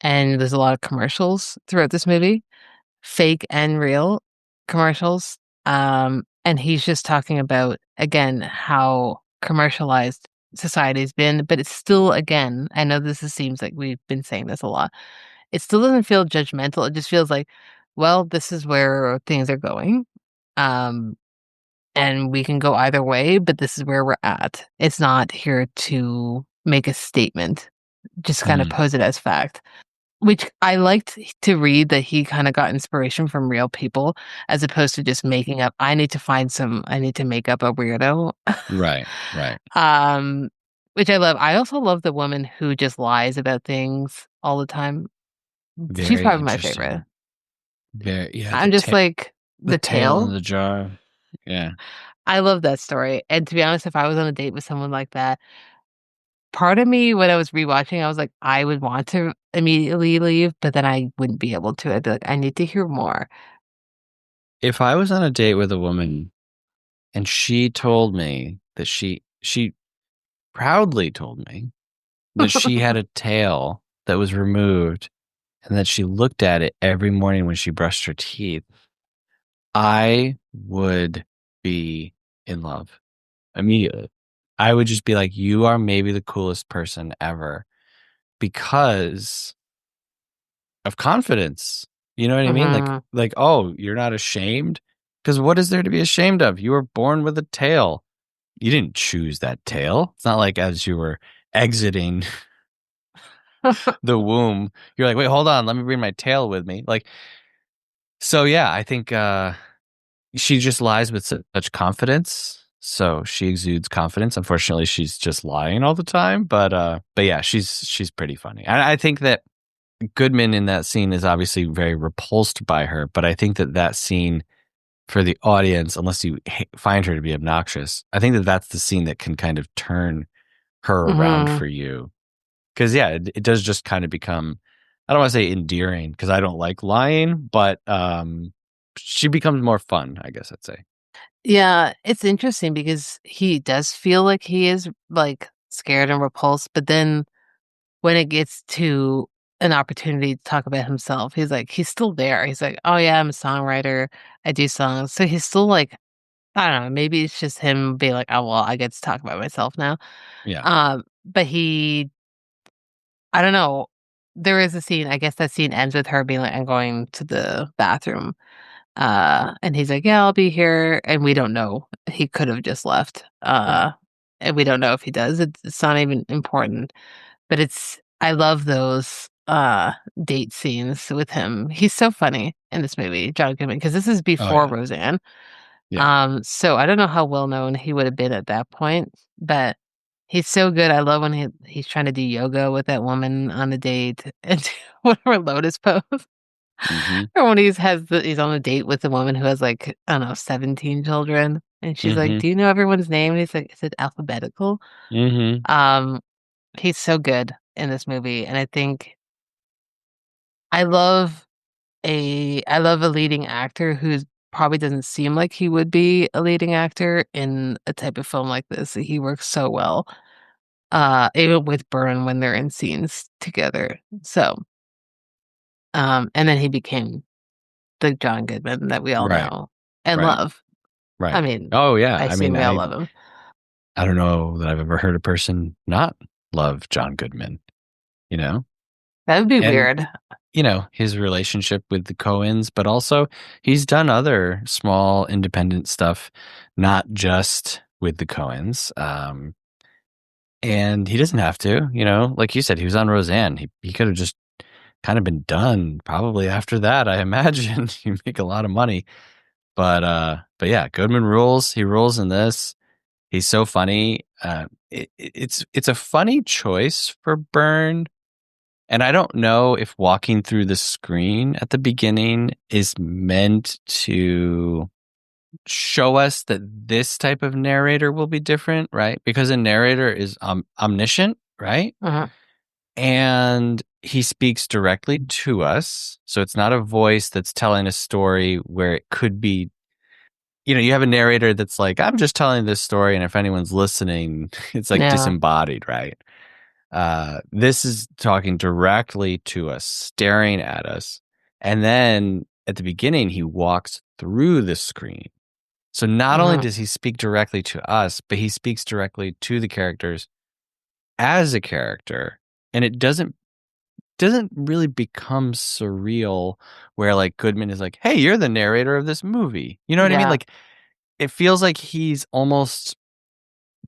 And there's a lot of commercials throughout this movie, fake and real commercials. And he's just talking about, again, how commercialized society's been, but it's still, again, I know seems like we've been saying this a lot. It still doesn't feel judgmental. It just feels like, well, this is where things are going. Um, and we can go either way, but this is where we're at. It's not here to make a statement, just kind of Hmm. pose it as fact. Which I liked to read that he kind of got inspiration from real people as opposed to just making up. I need to make up a weirdo. Right. Right. um, which I love. I also love the woman who just lies about things all the time. She's Very probably my favorite. interesting. Very, yeah, I'm just like the the tail in tail. the jar. Yeah. I love that story. And to be honest, if I was on a date with someone like that, part of me when I was rewatching, I was like, I would want to immediately leave, but then I wouldn't be able to. I'd be like, I need to hear more. If I was on a date with a woman and she told me that she proudly told me that she had a tail that was removed and that she looked at it every morning when she brushed her teeth, I would be in love immediately. I would just be like, you are maybe the coolest person ever because of confidence. You know what I mean? Hmm. Oh, you're not ashamed? Because what is there to be ashamed of? You were born with a tail. You didn't choose that tail. It's not like as you were exiting the womb, you're like, wait, hold on, let me bring my tail with me. So yeah, I think she just lies with such confidence. So she exudes confidence. Unfortunately, she's just lying all the time. But yeah, she's pretty funny. I think that Goodman in that scene is obviously very repulsed by her, but I think that scene for the audience, unless you find her to be obnoxious, I think that that's the scene that can kind of turn her around Hmm. for you. Because yeah, it does just kind of become I don't want to say endearing because I don't like lying, but she becomes more fun, I guess I'd say. Yeah, it's interesting because he does feel like he is like scared and repulsed, but then when it gets to an opportunity to talk about himself, he's still there. He's like, "Oh yeah, I'm a songwriter. I do songs." So he's still like, I don't know, maybe it's just him being like, "Oh well, I get to talk about myself now." Yeah. But I don't know. There is a scene, I guess that scene ends with her being like, "I'm going to the bathroom." And he's like, "Yeah, I'll be here." And we don't know. He could have just left. Right. And we don't know if he does. It's not even important. But I love those date scenes with him. He's so funny in this movie, John Goodman, because this is Oh before yeah. Roseanne. Yeah. So I don't know how well known he would have been at that point, but he's so good. I love when he's trying to do yoga with that woman on the date and whatever lotus pose. Mm-hmm. Or when he's on a date with a woman who has like, I don't know, 17 children. And she's like, Mm-hmm. "Do you know everyone's name?" And he's like, "Is it alphabetical?" Mm-hmm. Um, he's so good in this movie. And I think I love I love a leading actor who probably doesn't seem like he would be a leading actor in a type of film like this. He works so well. Even with Byrne when they're in scenes together. So, and then he became the John Goodman that we all Right. know and Right. love. I Right. mean, Oh yeah. I I assume mean, we all love him. I don't know that I've ever heard a person not love John Goodman, you know? That would be And weird. his relationship with the Coens, but also he's done other small independent stuff, not just with the Coens. And he doesn't have to, like you said, he was on Roseanne. He could have just kind of been done probably after that, I imagine. You make a lot of money. But yeah, Goodman rules. He rules in this. He's so funny. It's a funny choice for Byrne. And I don't know if walking through the screen at the beginning is meant to show us that this type of narrator will be different, right? Because a narrator is omniscient, right? Uh-huh. And he speaks directly to us. So it's not a voice that's telling a story where it could be, you have a narrator that's like, I'm just telling this story. And if anyone's listening, it's like Yeah. disembodied, right? This is talking directly to us, staring at us. And then at the beginning, he walks through the screen. So not only Uh-huh. does he speak directly to us, but he speaks directly to the characters as a character. And it doesn't really become surreal where like Goodman is like, "Hey, you're the narrator of this movie." You know what I mean? Yeah. Like it feels like he's almost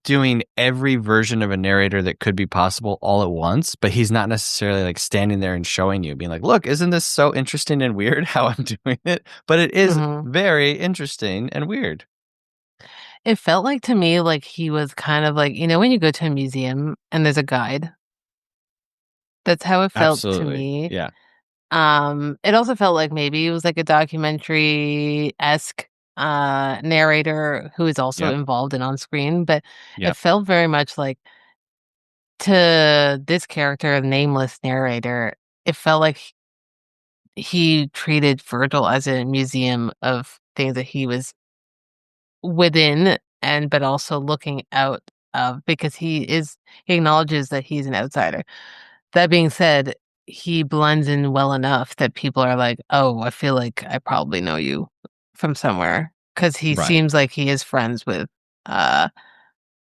doing every version of a narrator that could be possible all at once, but he's not necessarily like standing there and showing you, being like, "Look, isn't this so interesting and weird how I'm doing it?" But it is Uh-huh. very interesting and weird. It felt like to me like he was kind of like, when you go to a museum and there's a guide. That's how it felt to Absolutely. me. Yeah. It also felt like maybe it was like a documentary-esque narrator who is also Yep. involved and on screen, but it Yep. felt very much like to this character, nameless narrator, it felt like he treated Virgil as a museum of things that he was within but also looking out of because he acknowledges that he's an outsider. That being said, he blends in well enough that people are like, "Oh, I feel like I probably know you from somewhere," because he Right. seems like he is friends with uh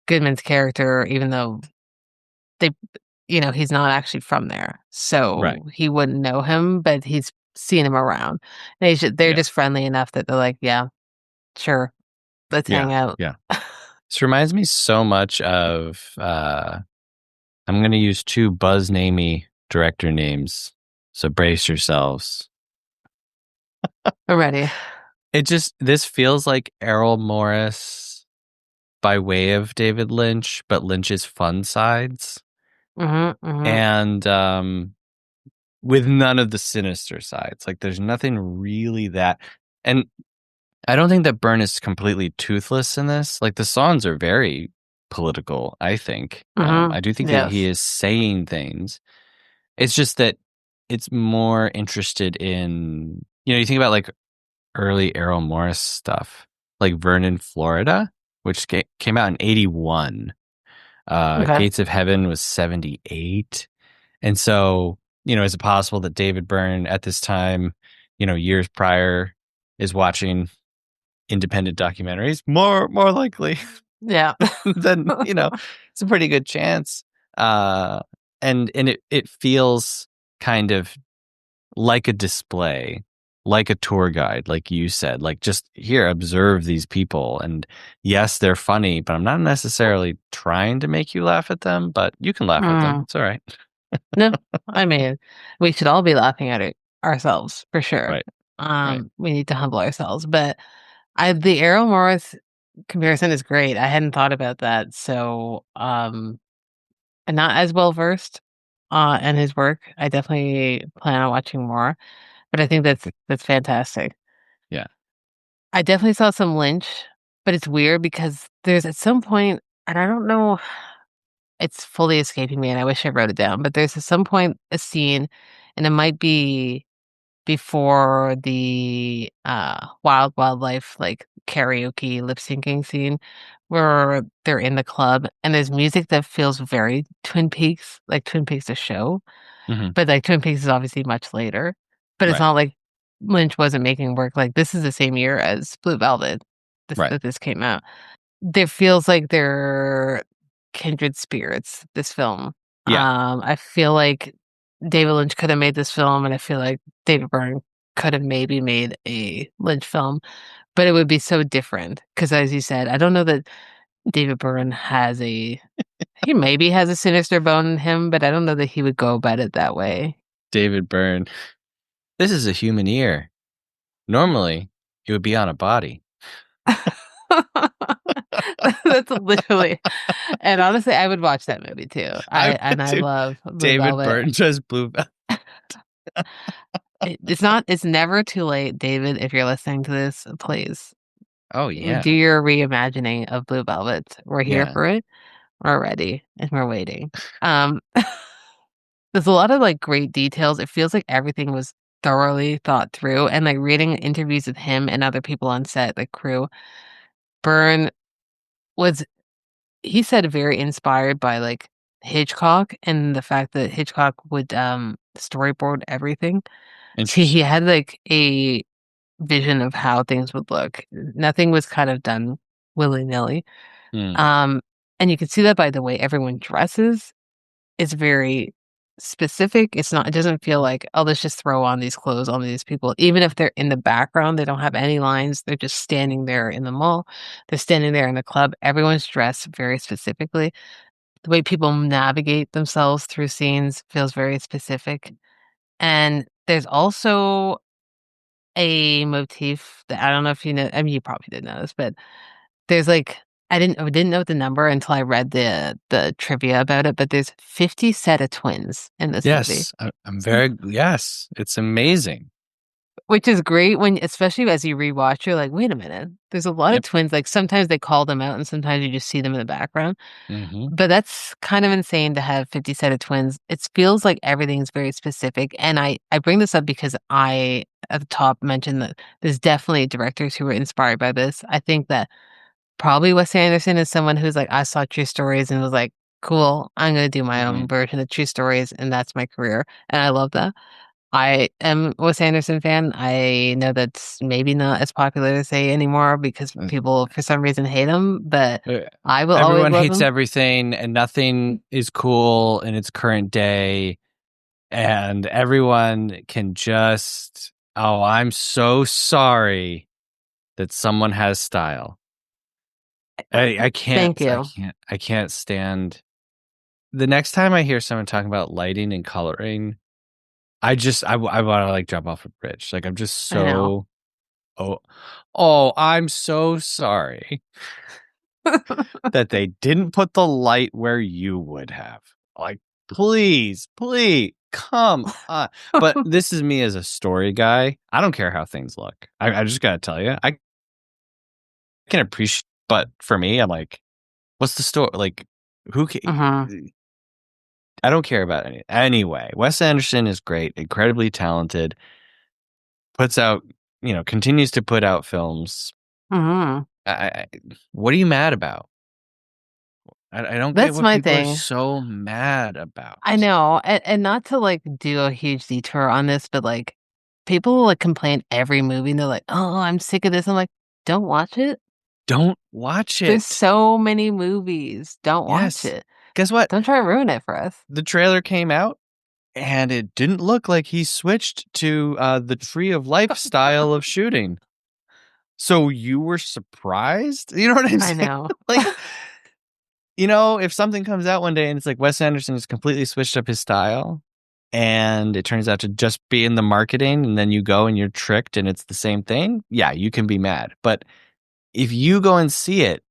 Goodman's character, even though they, he's not actually from there, Right. so he wouldn't know him, but he's seen him around. And they're Yeah. just friendly enough that they're like, "Yeah, sure, let's hang Yeah. out." Yeah. This reminds me so much of I'm going to use two buzz namey director names. So brace yourselves. Already. This feels like Errol Morris by way of David Lynch, but Lynch's fun sides. Mhm, mhm, And with none of the sinister sides. Like there's nothing really that. And I don't think that Byrne is completely toothless in this. Like the songs are very political, I think. mhm. I do think that he Yes. is saying things. It's just that it's more interested in, you think about like early Errol Morris stuff, like Vernon, Florida, which came out in 81. Okay. Gates of Heaven was 78. And so, is it possible that David Byrne at this time, years prior, is watching independent documentaries? More likely Yeah. than, it's a pretty good chance. Uh, and it feels kind of like a display, like a tour guide, like you said, like just here, observe these people. And yes, they're funny, but I'm not necessarily trying to make you laugh at them, but you can laugh at them. Mm. It's all right. No, I mean, we should all be laughing at it ourselves for sure. Right. Right. We need to humble ourselves, but the Errol Morris comparison is great. I hadn't thought about that. So, I'm not as well versed in his work. I definitely plan on watching more, but I think that's fantastic. Yeah. I definitely saw some Lynch, but it's weird because there's at some point, and I don't know, it's fully escaping me, and I wish I wrote it down, but there's at some point a scene, and it might be before the wildlife like karaoke lip syncing scene where they're in the club and there's music that feels very Twin Peaks, like Twin Peaks the show, Hmm. but like Twin Peaks is obviously much later. But it's Right. not like Lynch wasn't making work like this is the same year as Blue Velvet Right. that this came out. There feels like they're kindred spirits, this film. Yeah. I feel like David Lynch could have made this film, and I feel like David Byrne could have maybe made a Lynch film, but it would be so different. Because as you said, I don't know that David Byrne he maybe has a sinister bone in him, but I don't know that he would go about it that way. David Byrne. This is a human ear. Normally, it would be on a body. That's literally, and honestly, I would watch that movie too. I would I do. love Blue David Velvet. Byrne does Blue Velvet. It's never too late, David, if you're listening to this, please Oh, do yeah. your reimagining of Blue Velvet. We're here Yeah. for it. We're ready and we're waiting. Um, there's a lot of like great details. It feels like everything was thoroughly thought through and like reading interviews with him and other people on set, like crew. Byrne was he said very inspired by like Hitchcock and the fact that Hitchcock would storyboard everything. So he Interesting. had like a vision of how things would look. Nothing was kind of done willy-nilly. Hmm. Um, and you can see that by the way everyone dresses. It's very specific. It doesn't feel like, oh, let's just throw on these clothes on these people. Even if they're in the background, they don't have any lines. They're just standing there in the mall. They're standing there in the club. Everyone's dressed very specifically. The way people navigate themselves through scenes feels very specific. And there's also a motif that I don't know if you know. I mean, you probably didn't know this, but there's like I didn't know the number until I read the trivia about it. But there's 50 set of twins in this movie, Yes. I'm very, yes. It's amazing. which is great when, especially as you rewatch, you're like, wait a minute, there's a lot of Yep. twins. Like sometimes they call them out, and sometimes you just see them in the background. Hmm. But that's kind of insane to have 50 set of twins. It feels like everything's very specific. And I bring this up because I, at the top, mentioned that there's definitely directors who were inspired by this. I think that probably Wes Anderson is someone who's like, I saw True Stories and was like, cool, I'm going to do my Hmm. own version of True Stories. And that's my career. And I love that. I am a Wes Anderson fan. I know that's maybe not as popular to say anymore because people, for some reason, hate him, but I will always Everyone love hates him. everything and nothing is cool in its current day. And everyone can just, oh, I'm so sorry that someone has style. Thank you. I can't stand. The next time I hear someone talking about lighting and coloring, I want to like jump off a bridge. Like I'm just I know. so, oh, oh, I'm so sorry that they didn't put the light where you would have. Like, please, come on. But this is me as a story guy. I don't care how things look. I just gotta tell you, I can appreciate. But for me, I'm like, what's the story? Like, who? Hmm. I don't care about any. Anyway, Wes Anderson is great, incredibly talented, puts out, continues to put out films. Hmm. What are you mad about? I don't get That's what my people are thing. so mad about. I know, and not to like do a huge detour on this, but like people like complain every movie and they're like, "Oh, I'm sick of this." I'm like, "Don't watch it. Don't watch There's it. so many movies. Don't watch Yes. it. Guess what? Don't try to ruin it for us." The trailer came out and it didn't look like he switched to the Tree of Life style of shooting. So you were surprised? You know what I'm I saying? know. Like, if something comes out one day and it's like Wes Anderson has completely switched up his style and it turns out to just be in the marketing and then you go and you're tricked and it's the same thing, yeah, you can be mad. But if you go and see it,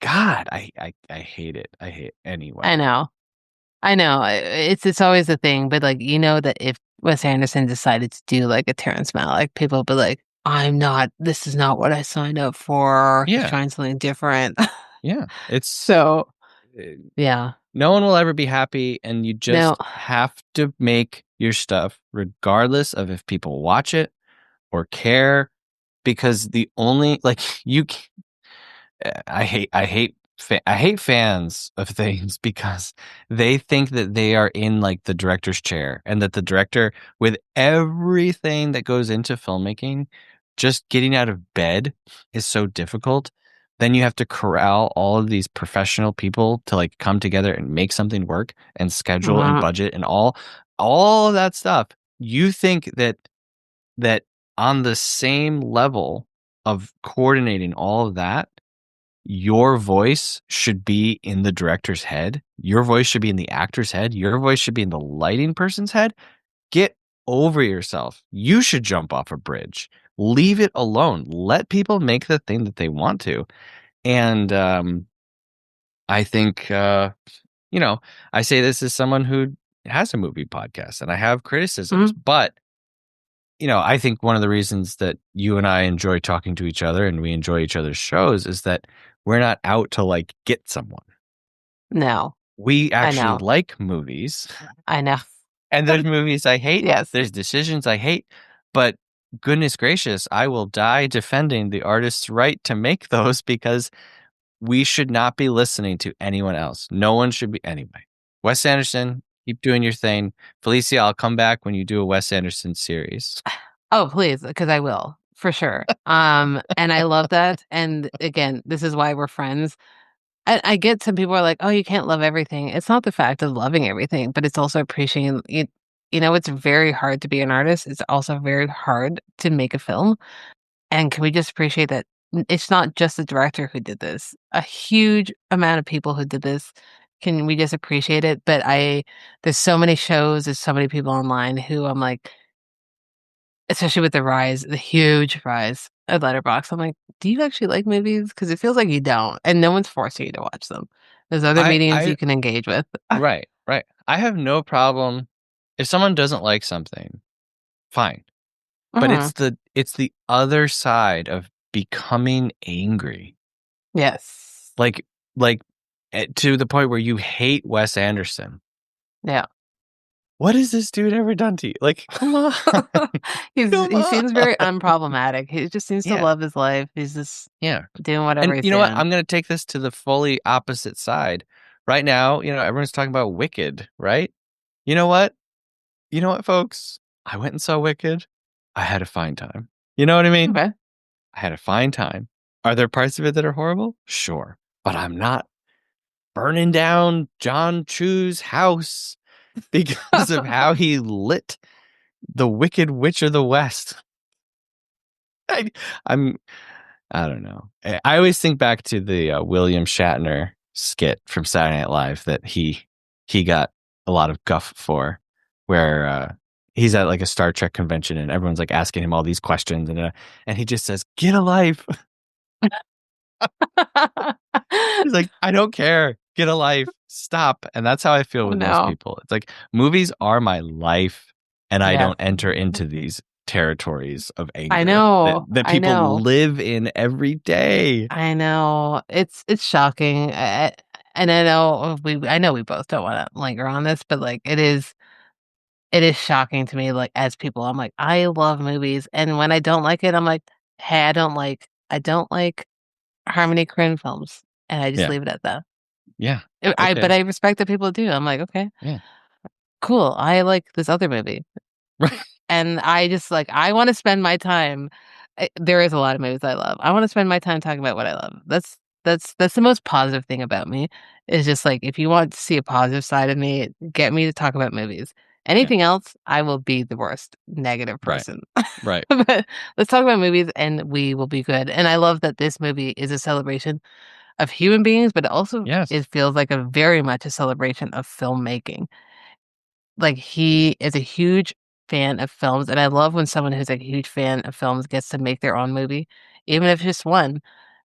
God, I hate it. I hate anyway. I know. I know. It's always a thing, but like that if Wes Anderson decided to do like a Terrence Malick, people would be like, "I'm not. This is not what I signed up for. He's Yeah, trying something different." yeah. It's So uh, yeah. no one will ever be happy, and you No. just have to make your stuff regardless of if people watch it or care, because the only like you I hate fans of things because they think that they are in like the director's chair and that the director, with everything that goes into filmmaking, just getting out of bed is so difficult. Then you have to corral all of these professional people to like come together and make something work and schedule and Mhm. budget and all of that stuff. You think that on the same level of coordinating all of that, your voice should be in the director's head. Your voice should be in the actor's head. Your voice should be in the lighting person's head. Get over yourself. You should jump off a bridge. Leave it alone. Let people make the thing that they want to. And I think, I say this as someone who has a movie podcast and I have criticisms, Mhm. but I think one of the reasons that you and I enjoy talking to each other and we enjoy each other's shows is that we're not out to like get someone. No. We I actually know. like movies, I know. and there's movies I hate, Yes. there's decisions I hate, but goodness gracious, I will die defending the artist's right to make those because we should not be listening to anyone else. No one should be anyway. Wes Anderson, keep doing your thing. Felicia, I'll come back when you do a Wes Anderson series. Oh, please, because I will for sure. And I love that. And again, this is why we're friends. I get some people are like, "Oh, you can't love everything." It's not the fact of loving everything, but it's also appreciating it. It's very hard to be an artist. It's also very hard to make a film. And can we just appreciate that it's not just the director who did this? A huge amount of people who did this. Can we just appreciate it? But there's so many shows, there's so many people online who I'm like, especially with the huge rise of Letterboxd. I'm like, do you actually like movies? Because it feels like you don't, and no one's forcing you to watch them. There's other mediums I you can engage with. right, right. I have no problem if someone doesn't like something, fine. But Mhm. it's the other side of becoming angry. Yes. Like to the point where you hate Wes Anderson. Yeah. What has this dude ever done to you? Like, come on. Come He on. seems very unproblematic. He just seems to Yeah. love his life. He's just Yeah. doing whatever And he's you know what? doing. I'm going to take this to the fully opposite side. Right now, everyone's talking about Wicked, right? You know what? You know what, folks? I went and saw Wicked. I had a fine time. You know what I mean? Okay. I had a fine time. Are there parts of it that are horrible? Sure. But I'm not burning down John Chu's house because of how he lit the Wicked Witch of the West. I, I'm, I don't know. I always think back to the William Shatner skit from Saturday Night Live that he got a lot of guff for, where he's at like a Star Trek convention and everyone's like asking him all these questions and he just says, "Get a life." He's like, "I don't care. Get a life. Stop." And that's how I feel with most No. people. It's like movies are my life, and I Yeah. don't enter into these territories of I anger that know. that I people know. live in every day. I know. It's shocking. And I know we both don't want to linger on this, but like it is shocking to me, like as people, I'm like, I love movies, and when I don't like it, I'm like, hey, I don't like Harmony Korine films, and I just Yeah. leave it at that. Yeah. But Okay. I respect that people do. I'm like, okay, Yeah. cool. I like this other movie. Right. And I just like I want to spend my time. There is a lot of movies I love. I want to spend my time talking about what I love. That's the most positive thing about me. Is just like if you want to see a positive side of me, get me to talk about movies. Yeah. Anything else, I will be the worst negative Right. person. Right. But let's talk about movies, and we will be good. And I love that this movie is a celebration of human beings, but also Yes. it feels like a very much a celebration of filmmaking. Like he is a huge fan of films, and I love when someone who's a huge fan of films gets to make their own movie, even if it's just one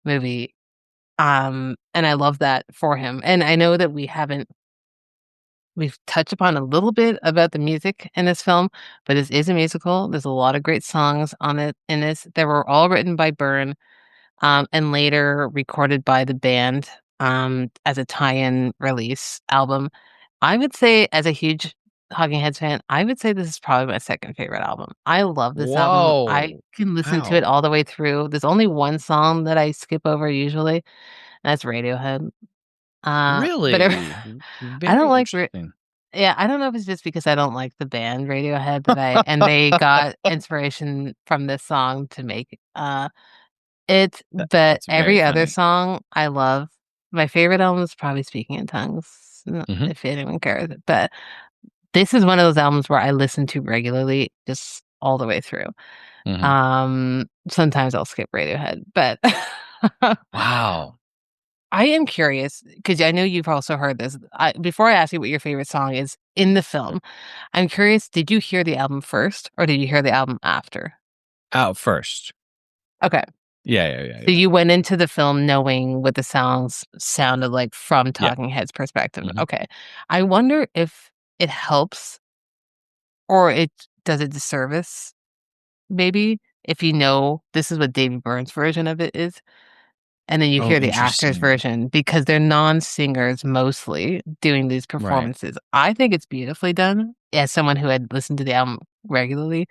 movie. And I love that for him. And I know that we've touched upon a little bit about the music in this film, but this is a musical. There's a lot of great songs on it in this. They were all written by Byrne, and later recorded by the band, as a tie-in release album. I would say, as a huge Talking Heads fan, I would say this is probably my second favorite album. I love this album. I Whoa. can listen to it Wow. all the way through. There's only one song that I skip over usually, and that's Radiohead. But Really? I don't Very like, interesting. yeah, I don't know if it's just because I don't like the band Radiohead and they got inspiration from this song to make it, but That's very every other funny. song I love. My favorite album is probably Speaking in Tongues, Hmm. if anyone cares. But this is one of those albums where I listen to regularly, just all the way through. Hmm. Sometimes I'll skip Radiohead, but Wow. I am curious because I know you've also heard this. Before I ask you what your favorite song is in the film, I'm curious, did you hear the album first or did you hear the album after? Out first. Okay. Yeah. Yeah. Yeah. So Yeah. you went into the film knowing what the songs sounded like from Yeah. Talking Heads' perspective. Hmm. Okay. I wonder if it helps or it does a disservice, maybe, if you know this is what David Byrne's version of it is, and then you Oh, hear the actor's interesting. version because they're non-singers mostly doing these Right. performances. I think it's beautifully done as someone who had listened to the album regularly.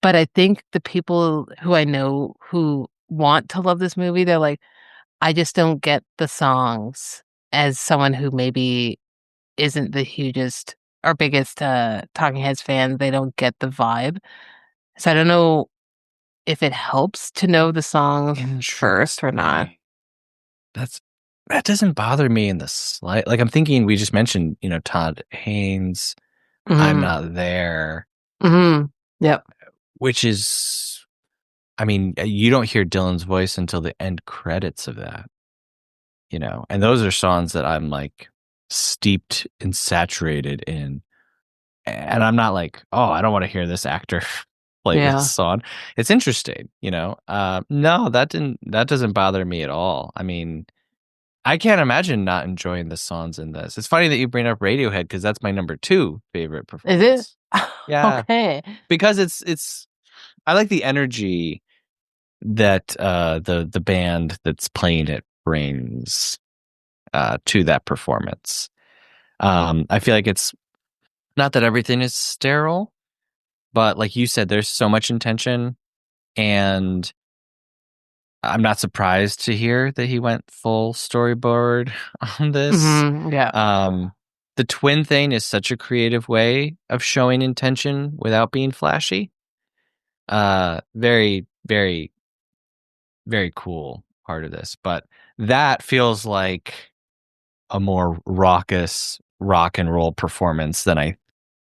But I think the people who I know who want to love this movie, they're like, I just don't get the songs as someone who maybe isn't the hugest or biggest Talking Heads fan. They don't get the vibe. So I don't know if it helps to know the songs first or not. Interesting. That's that doesn't bother me in the slight. Like I'm thinking, we just mentioned, Todd Haynes. I'm Hmm. not there, Hmm. Yep. which is, I mean, you don't hear Dylan's voice until the end credits of that, and those are songs that I'm like steeped and saturated in. And I'm not like, oh, I don't want to hear this actor play this Yeah. song. It's interesting. No, that doesn't bother me at all. I mean, I can't imagine not enjoying the songs in this. It's funny that you bring up Radiohead because that's my number two favorite Is it? performance. Yeah, Okay. because it's I like the energy that the band that's playing it brings to that performance. I feel like it's not that everything is sterile, but like you said, there's so much intention, and I'm not surprised to hear that he went full storyboard on this. Yeah. Um, the twin thing is such a creative way of showing intention without being flashy. Very, very, very cool part of this. But that feels like a more raucous rock and roll performance than I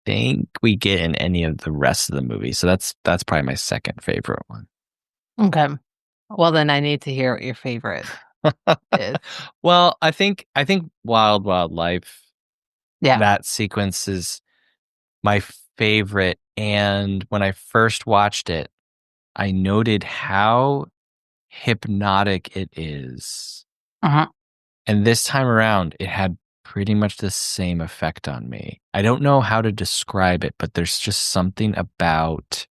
think we get in any of the rest of the movie. So that's probably my second favorite one. Okay. Well, then I need to hear what your favorite is. Well, I think Wild Wild Life, Yeah. that sequence is my favorite. And when I first watched it, I noted how hypnotic it is. Uh-huh. And this time around, it had pretty much the same effect on me. I don't know how to describe it, but there's just something about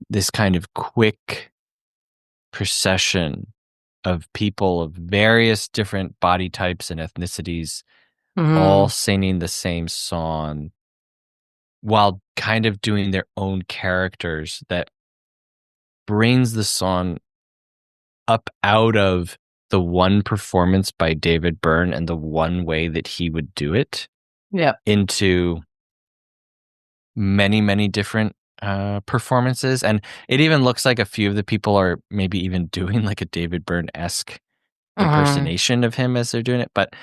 this kind of quick procession of people of various different body types and ethnicities all Hmm. singing the same song while kind of doing their own characters that brings the song up out of the one performance by David Byrne and the one way that he would do it Yep. into many, many different performances. And it even looks like a few of the people are maybe even doing like a David Byrne-esque Hmm. impersonation of him as they're doing it. But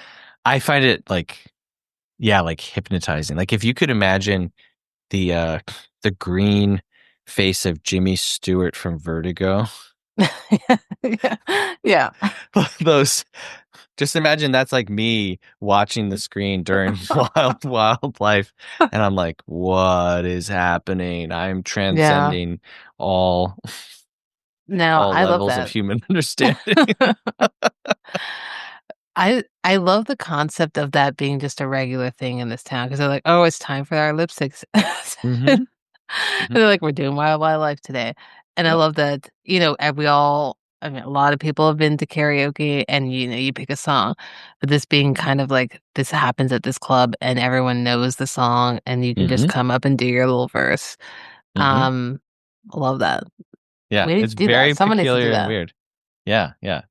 I find it like, yeah, like hypnotizing. Like if you could imagine the the green face of Jimmy Stewart from Vertigo, Yeah. Yeah. those just imagine that's like me watching the screen during Wild Wild Life, and I'm like, what is happening? I'm Yeah. transcending all No, all I love levels of that. human understanding. I love the concept of that being just a regular thing in this town because they're like, "Oh, it's time for our lipsticks." Hmm. And Hmm. they're like, "We're doing Wild Wild Life today." And I Yep. love that, and we all I mean, a lot of people have been to karaoke and, you pick a song, but this being kind of like this happens at this club and everyone knows the song and you can just Hmm. come up and do your little verse. Hmm. I love that. Yeah, We need it's to do that. very Someone needs to do peculiar and that. weird. Yeah, yeah.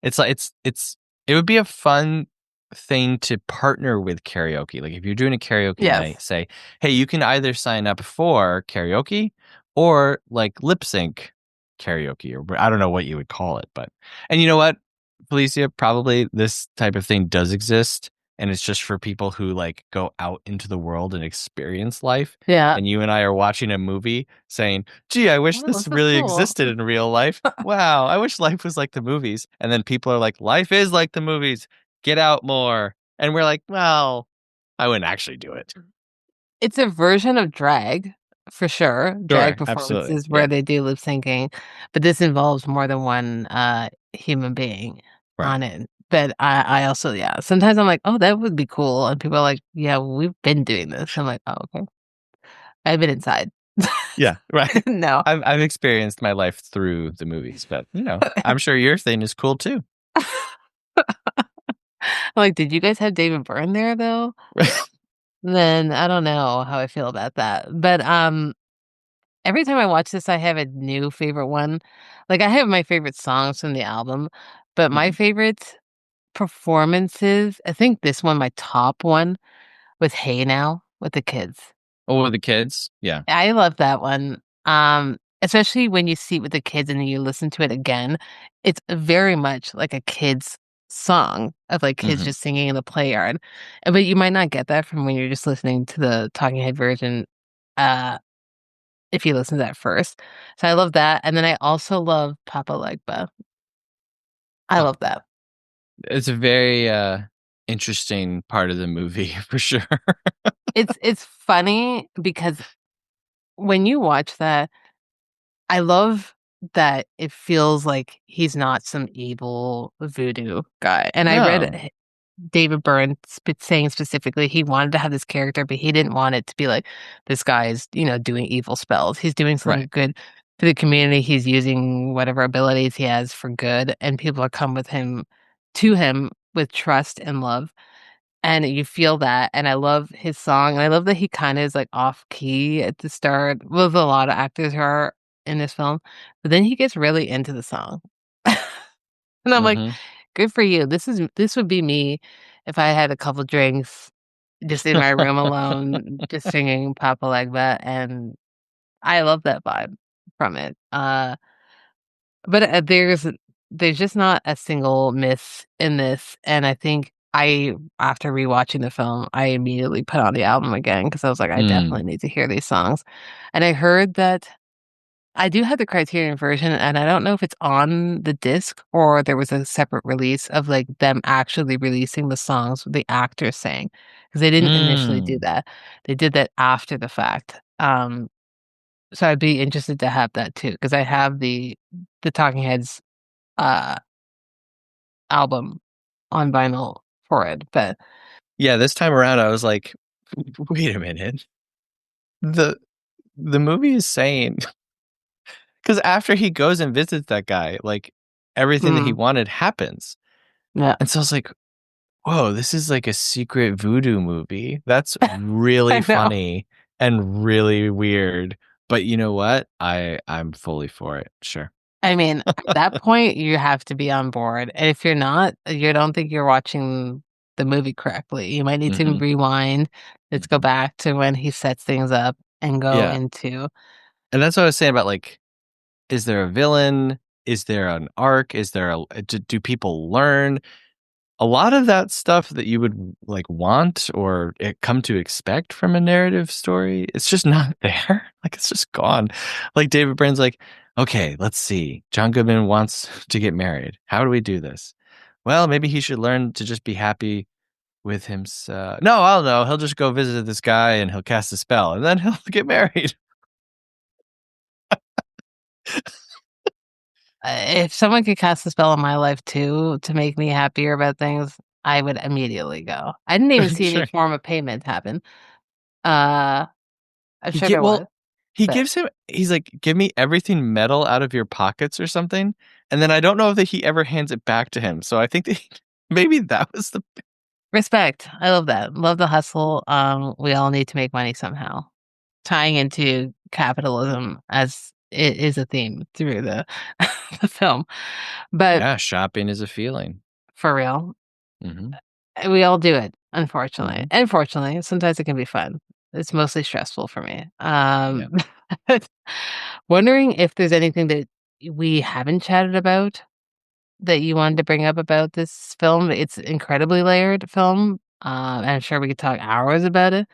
It's like it would be a fun thing to partner with karaoke. Like if you're doing a karaoke night, Yes. say, hey, you can either sign up for karaoke or like lip sync karaoke, or I don't know what you would call it, but and you know what, Felicia, probably this type of thing does exist. And it's just for people who like go out into the world and experience life. Yeah. And you and I are watching a movie saying, gee, I wish Oh, this this is really cool. existed in real life. Wow, I wish life was like the movies. And then people are like, life is like the movies. Get out more. And we're like, well, I wouldn't actually do it. It's a version of drag, for sure, drag Sure, absolutely. performances where Yeah, they do lip syncing, but this involves more than one, human being right. on it. But I also yeah, sometimes I'm like, "Oh, that would be cool," and people are like, "Yeah, we've been doing this." I'm like, "Oh, okay." I've been inside. Yeah, right. No. I've experienced my life through the movies, but I'm sure your thing is cool too. Like, did you guys have David Byrne there, though? Then I don't know how I feel about that. But, every time I watch this, I have a new favorite one. Like, I have my favorite songs from the album, but my Mhm. favorite performances, I think this one, my top one, was "Hey Now" with the kids. Oh, with the kids? Yeah. I love that one, especially when you see it with the kids and then you listen to it again. It's very much like a kid's song of, like, kids Hmm. just singing in the play yard, but you might not get that from when you're just listening to the Talking Head version, uh if you listen to that first. So I love that, and then I also love Papa Legba. I Oh, love that. it's a very interesting part of the movie for sure. It's funny because when you watch that, I love that it feels like he's not some evil voodoo guy, and I read No. David Byrne saying specifically he wanted to have this character, but he didn't want it to be like, "This guy is, doing evil spells." He's doing something Right. good for the community, he's using whatever abilities he has for good, and people are come with him to him with trust and love, and you feel that, and I love his song, and I love that he kinda is, like, off key at the start, with a lot of actors who are in this film, but then he gets really into the song. And I'm like, Hmm. "Good for you. This would be me if I had a couple drinks, just in my room alone, just singing Papa Legba," and I love that vibe from it. But, there's just not a single miss in this, and I think after rewatching the film, I immediately put on the album again because I was like, "I Mm. definitely need to hear these songs." And I heard that I do have the Criterion version, and I don't know if it's on the disc or there was a separate release of, like, them actually releasing the songs with the actors saying, because they didn't initially do Mm. that. They did that after the fact. So I'd be interested to have that too, because I have the Talking Heads, uh, album on vinyl for it, but Yeah, this time around I was like, wait a minute. The the movie is saying because after he goes and visits that guy, like everything that he wanted happens. Yeah. And so I was like, whoa, this is like a secret voodoo movie. That's really I know. funny and really weird. But you know what? I'm fully for it. Sure. I mean, at that point, you have to be on board. And if you're not, you don't think you're watching the movie correctly. You might need to Hmm. rewind. Let's go Hmm. back to when he sets things up and go Yeah. into. And that's what I was saying about like, is there a villain? Is there an arc? Is there do people learn? A lot of that stuff that you would like want or come to expect from a narrative story, it's just not there. Like it's just gone. Like David Byrne's like, okay, let's see. John Goodman wants to get married. How do we do this? Well, maybe he should learn to just be happy with himself. No, I don't know. He'll just go visit this guy and he'll cast a spell and then he'll get married. If someone could cast a spell on my life too to make me happier about things, I would immediately go. I didn't even see any Sure. form of payment happen. Uh, I'm He sure get there well, was, he but gives him he's like, "Give me everything metal out of your pockets," or something, and then I don't know that he ever hands it back to him, so I think that maybe that was the respect. I love that. Love the hustle. We all need to make money somehow. Tying into capitalism as it is a theme through the the film. But Yeah, shopping is a feeling. for real, Mhm, we all do it, unfortunately. mhm, Unfortunately, sometimes it can be fun. It's mostly stressful for me. yeah. Wondering if there's anything that we haven't chatted about that you wanted to bring up about this film. It's incredibly layered film. And I'm sure we could talk hours about it.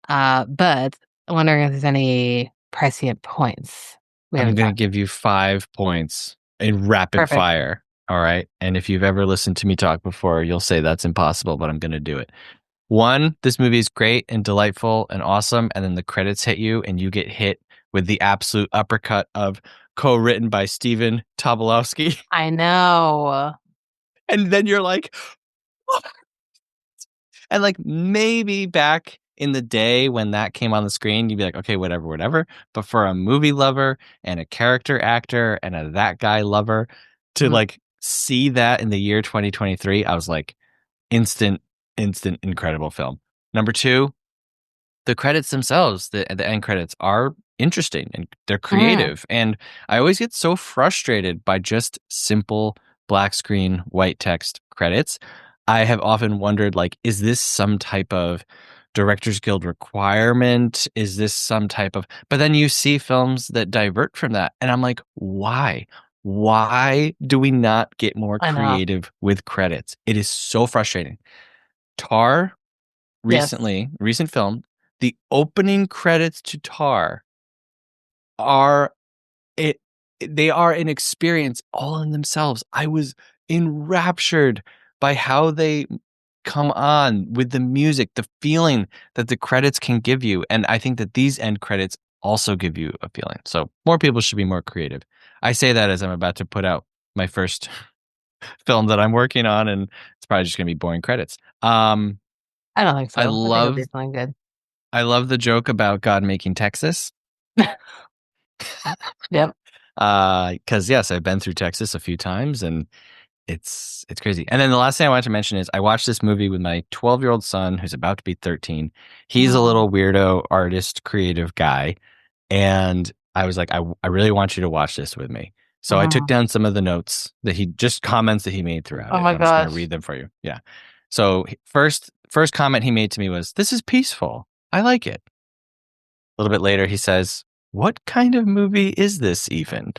But wondering if there's any prescient points we I'm haven't gonna talked. give you 5 points in rapid Perfect. fire, alright? And if you've ever listened to me talk before, you'll say that's impossible, but I'm gonna do it. 1, this movie is great and delightful and awesome, and then the credits hit you, and you get hit with the absolute uppercut of co-written by Steven Tobolowsky, I know. and then you're like, and like maybe back in the day when that came on the screen, you'd be like, okay, whatever, whatever. But for a movie lover and a character actor and a that guy lover to Mhm. like see that in the year 2023, I was like, instant, instant, incredible film. Number 2, the credits themselves, the end credits are interesting and they're Mm, creative. And I always get so frustrated by just simple black screen white text credits. I have often wondered, like, is this some type of Directors Guild requirement? Is this some type of, but then you see films that divert from that. And I'm like, why? Why do we not get more I know. creative with credits? It is so frustrating. Tar Yes. recent film, the opening credits to Tar are it they are an experience all in themselves. I was enraptured by how they come on with the music, the feeling that the credits can give you. And I think that these end credits also give you a feeling. So more people should be more creative. I say that as I'm about to put out my first film that I'm working on, and it's probably just gonna be boring credits. I don't think I so. I think it'll be love something good. I love the joke about God making Texas. Yep. 'Cause yes, I've been through Texas a few times and it's crazy. And then the last thing I wanted to mention is I watched this movie with my 12-year-old son who's about to be 13. He's a Oh. little weirdo artist, creative guy, and I was like, I really want you to watch this with me. So I took Mhm. down some of the notes that he just comments that he made throughout Oh it, and my I'm just gonna gosh. read them for you. Yeah. So first comment he made to me was, "This is peaceful. I like it." A little bit later, he says, "What kind of movie is this even?"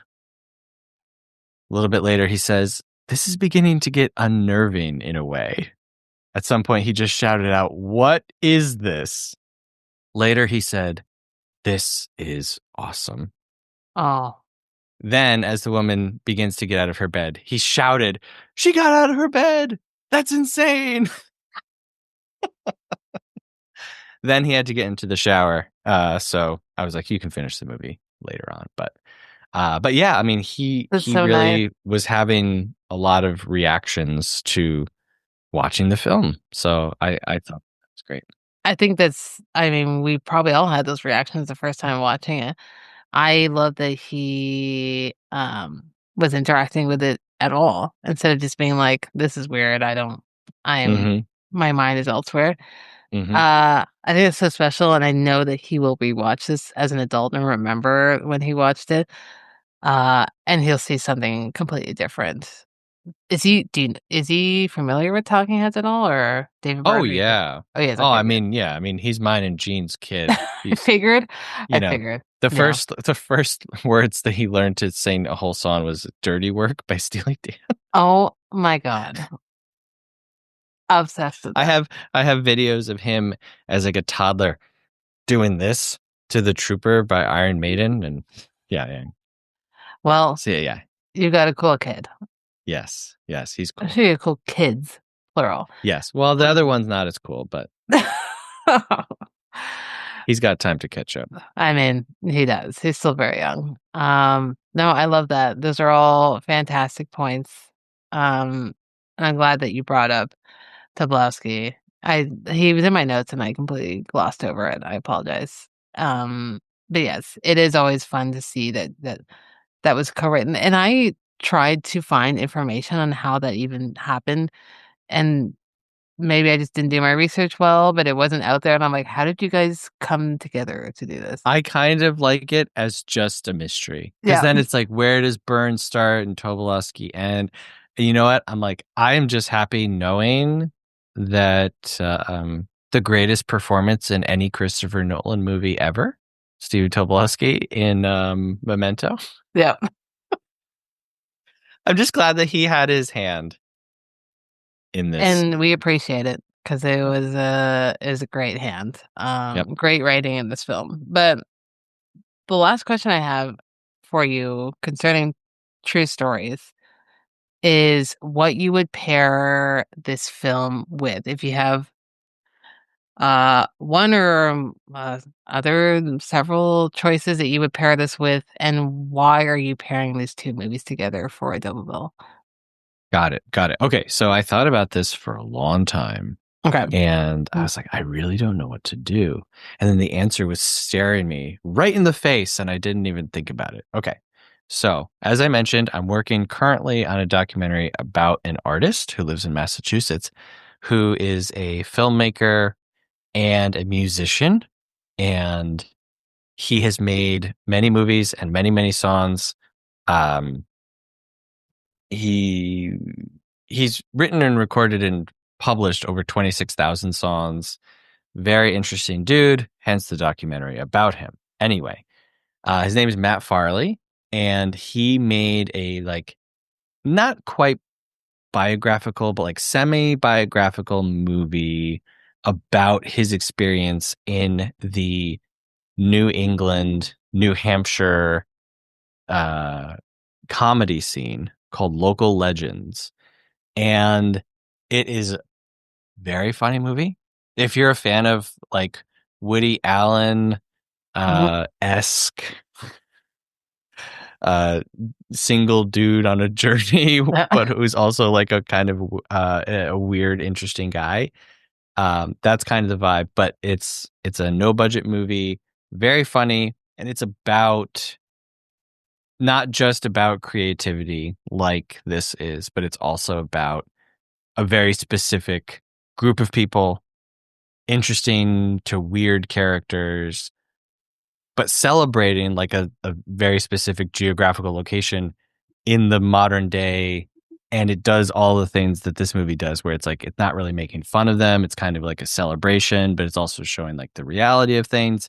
A little bit later, he says, "This is beginning to get unnerving in a way." At some point, he just shouted out, "What is this?" Later, he said, "This is awesome." Oh. Then, as the woman begins to get out of her bed, he shouted, "She got out of her bed! That's insane!" Then he had to get into the shower. So I was like, "You can finish the movie later on." But yeah, I mean, That's he so nice. really was having a lot of reactions to watching the film. So I thought that was great. I think that's I mean, we probably all had those reactions the first time watching it. I love that he, was interacting with it at all, instead of just being like, "This is weird. I'm Mm-hmm. my mind is elsewhere." Mm-hmm. I think it's so special, and I know that he will rewatch this as an adult and remember when he watched it, and he'll see something completely different. Is he familiar with Talking Heads at all, or David Oh Byrne? Or you yeah. Oh, he is, Oh, okay, I good. mean, yeah. I mean, he's mine and Jean's kid. I He's, figured. you I know, figured. the Yeah. first words that he learned to sing a whole song was "Dirty Work" by Steely Dan. Oh my god. Obsessed with I that. have I have videos of him as like a toddler doing this to the Trooper by Iron Maiden, and yeah, yeah. Well, So yeah, you got a cool kid. yes, yes, he's cool. Actually, a cool kids, plural. Yes. Well, the other one's not as cool, but he's got time to catch up. I mean, he does. He's still very young. No, I love that. Those are all fantastic points. And I'm glad that you brought up Tobolowsky. He was in my notes and I completely glossed over it. I apologize. But yes, it is always fun to see that was co-written. And I tried to find information on how that even happened. And maybe I just didn't do my research well, but it wasn't out there. And I'm like, how did you guys come together to do this? I kind of like it as just a mystery because Yeah. then it's like, where does Byrne start and Tobolowsky end? And you know what? I'm like, I am just happy knowing that the greatest performance in any Christopher Nolan movie ever, Steve Tobolowsky in Memento. Yeah. I'm just glad that he had his hand in this. And we appreciate it because it was a great hand. Yep. Great writing in this film. But the last question I have for you concerning true stories is what you would pair this film with. If you have one or other several choices that you would pair this with, and why are you pairing these two movies together for a double bill? Got it. Got it. Okay. So I thought about this for a long time. Okay. And I was like, I really don't know what to do. And then the answer was staring me right in the face, and I didn't even think about it. Okay. So, as I mentioned, I'm working currently on a documentary about an artist who lives in Massachusetts who is a filmmaker and a musician. And he has made many movies and many, many songs. Um, he he's written and recorded and published over 26,000 songs. Very interesting dude, hence the documentary about him. Anyway, his name is Matt Farley, and he made a like not quite biographical, but like semi-biographical movie about his experience in the New England, New Hampshire uh, comedy scene called Local Legends. And it is very funny movie. If you're a fan of like Woody Allen Mhm. esque uh single dude on a journey, but who's also like a kind of a weird, interesting guy. That's kind of the vibe, but it's a no budget movie, very funny, and it's about not just about creativity like this is, but it's also about a very specific group of people, interesting to weird characters, but celebrating like a very specific geographical location in the modern day. And it does all the things that this movie does, where it's like, it's not really making fun of them. It's kind of like a celebration, but it's also showing like the reality of things.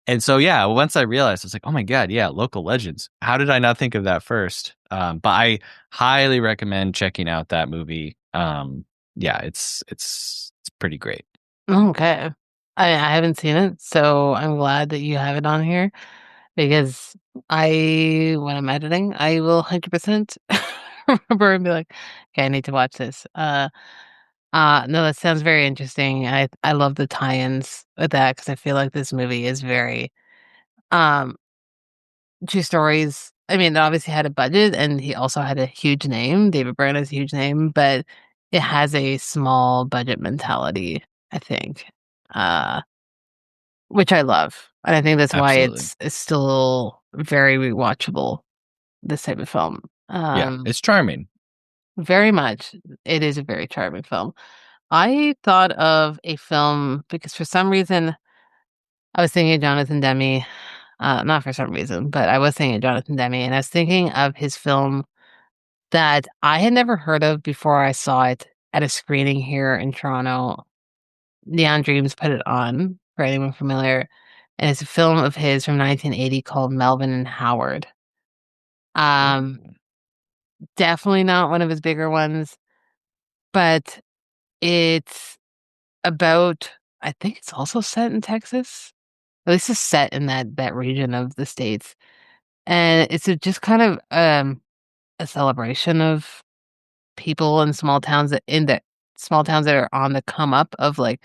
And so, yeah, once I realized, I was like, oh my God, yeah, Local Legends. How did I not think of that first? But I highly recommend checking out that movie. Yeah, it's pretty great. Okay. I haven't seen it, so I'm glad that you have it on here because when I'm editing, I will 100% remember and be like, okay, I need to watch this. No, that sounds very interesting. I love the tie-ins with that because I feel like this movie is very, um, true stories. I mean, it obviously had a budget and he also had a huge name. David Byrne has a huge name, but it has a small budget mentality, I think. Uh Which I love, and I think that's why Absolutely. it's still very rewatchable, this type of film. Yeah, it's charming. Very much. It is a very charming film. I thought of a film because for some reason I was thinking of Jonathan Demme. Not for some reason, but I was thinking of Jonathan Demme, and I was thinking of his film that I had never heard of before I saw it at a screening here in Toronto. Neon Dreams put it on for anyone familiar, and it's a film of his from 1980 called Melvin and Howard. Um, Ooh. Definitely not one of his bigger ones, but it's about, I think it's also set in Texas. At least it's set in that region of the States. And it's just kind of a celebration of people in small towns that are on the come up of like,